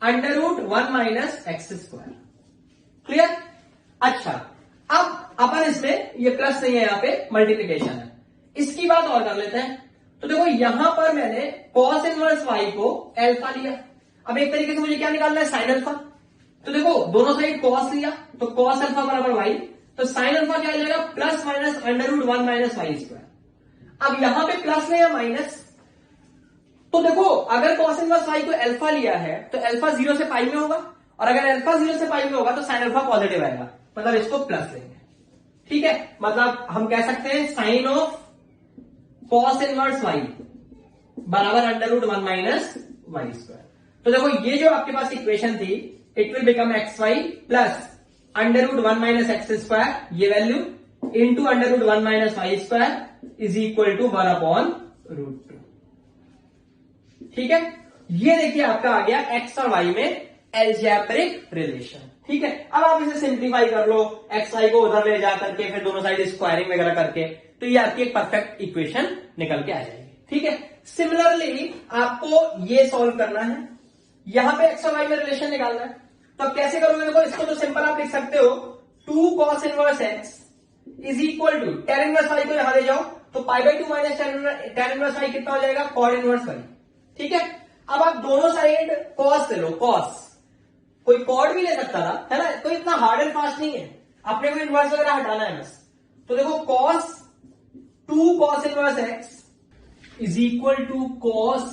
√1 माइनस एक्स स्क्वायर। क्लियर? अच्छा, अब अपन इसमें ये प्लस नहीं है, यहां पे मल्टीप्लीकेशन है। इसकी बात और कर लेते हैं। तो देखो यहां पर मैंने कॉस इनवर्स वाई को अल्फा लिया। अब एक तरीके से मुझे क्या निकालना है, साइन अल्फा। तो देखो दोनों साइड कॉस लिया, तो कॉस अल्फा बराबर वाई, तो साइन अल्फा क्या आ जाएगा, plus minus √1 minus y square. अब यहां पे प्लस नहीं है माइनस, तो देखो अगर कॉस इनवर्स वाई को अल्फा लिया है तो अल्फा 0 से पाई में होगा, और अगर अल्फा 0 से पाई में होगा तो साइन अल्फा पॉजिटिव आएगा, मतलब इसको प्लस लेंगे। ठीक है, मतलब हम कह सकते हैं sine of cos inverse y बराबर √1 माइनस वाई स्क्वायर। तो देखो ये जो आपके पास इक्वेशन थी, it will become x y plus √1 minus x square, ये value into √1 minus y square is equal to 1/√2। ठीक है, ये देखिए आपका आ गया एक्स और वाई में एल्जेब्रिक रिलेशन। ठीक है, अब आप इसे सिंप्लीफाई कर लो, एक्स वाई को उधर ले जा करके फिर दोनों साइड स्क्वायरिंग वगैरह करके, तो ये आपकी एक परफेक्ट इक्वेशन निकल के आ जाएगी। ठीक है, सिमिलरली आपको ये सॉल्व करना है, यहां पे एक्स और वाई में रिलेशन निकालना है। तो अब कैसे करोगे, देखो इसको तो सिंपल आप लिख सकते हो, 2 cos inverse x is equal to tan inverse y को यहां ले जाओ, तो π/2 माइनस tan इनवर्स वाई कितना हो जाएगा, cot इनवर्स वाई। ठीक है, अब आप दोनों साइड कॉस ले लो, कॉस, कोई कॉड भी ले सकता था, है ना, कोई इतना हार्ड एंड फास्ट नहीं है, अपने को इनवर्स वगैरह हटाना है बस। तो देखो cos 2 cos inverse x is equal to cos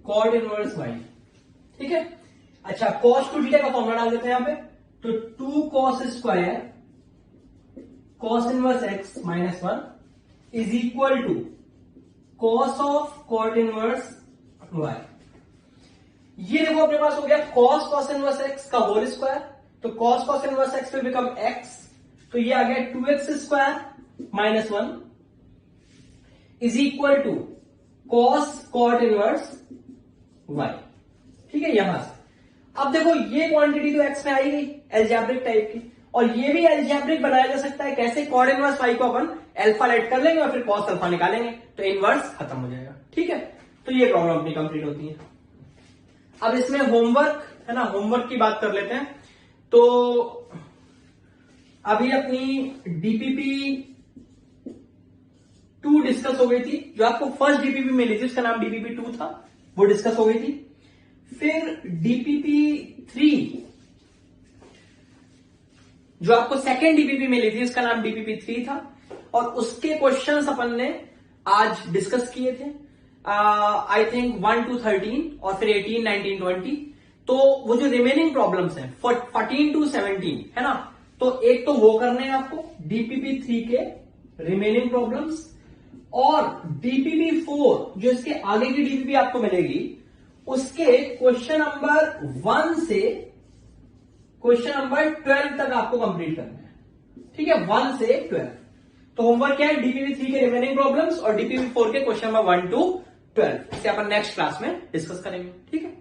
cot inverse y. ठीक है, अच्छा cos 2 थीटा का फॉर्मूला डाल देते हैं यहां पे, तो 2 cos square cos inverse x minus 1 is equal to cos of cot inverse y। ये देखो अपने पास हो गया cos इनवर्स x का होल स्क्वायर, तो cos inverse x will become x, तो ये आ गया 2x square minus 1 is equal to cos cot inverse y। ठीक है, यहां से अब देखो ये क्वांटिटी तो x में आई गई एल्जेब्रिक टाइप की, और ये भी एल्जेब्रिक बनाया जा सकता है। कैसे, cot इनवर्स y को अपन अल्फा लेट कर लेंगे और फिर cos अल्फा निकालेंगे, तो इनवर्स खत्म हो जाएगा। ठीक है, तो ये प्रॉब्लम अपनी कंप्लीट होती है। अब इसमें होमवर्क है ना, होमवर्क की बात कर लेते हैं। तो अभी अपनी डीपीपी 2 डिस्कस हो गई थी, जो आपको फर्स्ट डीपीपी मिली थी उसका नाम डीपीपी 2 था, वो डिस्कस हो गई थी। फिर डीपीपी 3 जो आपको सेकेंड डीपीपी मिली थी उसका नाम डीपीपी 3 था, और उसके क्वेश्चंस अपन ने आज डिस्कस किए थे, आई थिंक 1 to 13 और फिर 18, 19, 20। तो वो जो रिमेनिंग प्रॉब्लम्स हैं 14 to 17 है ना, तो एक तो वो करने हैं आपको डीपीपी 3 के रिमेनिंग प्रॉब्लम्स, और डीपीपी 4 जो इसके आगे की डीपीपी आपको मिलेगी उसके क्वेश्चन नंबर 1 से क्वेश्चन नंबर 12 तक आपको कंप्लीट करना है। ठीक है, 1 से 12। तो होमवर्क क्या है, डीपीपी 3 के रिमेनिंग प्रॉब्लम्स और डीपीपी 4 के क्वेश्चन नंबर 1 to 12, इसे अपन नेक्स्ट क्लास में डिस्कस करेंगे। ठीक है।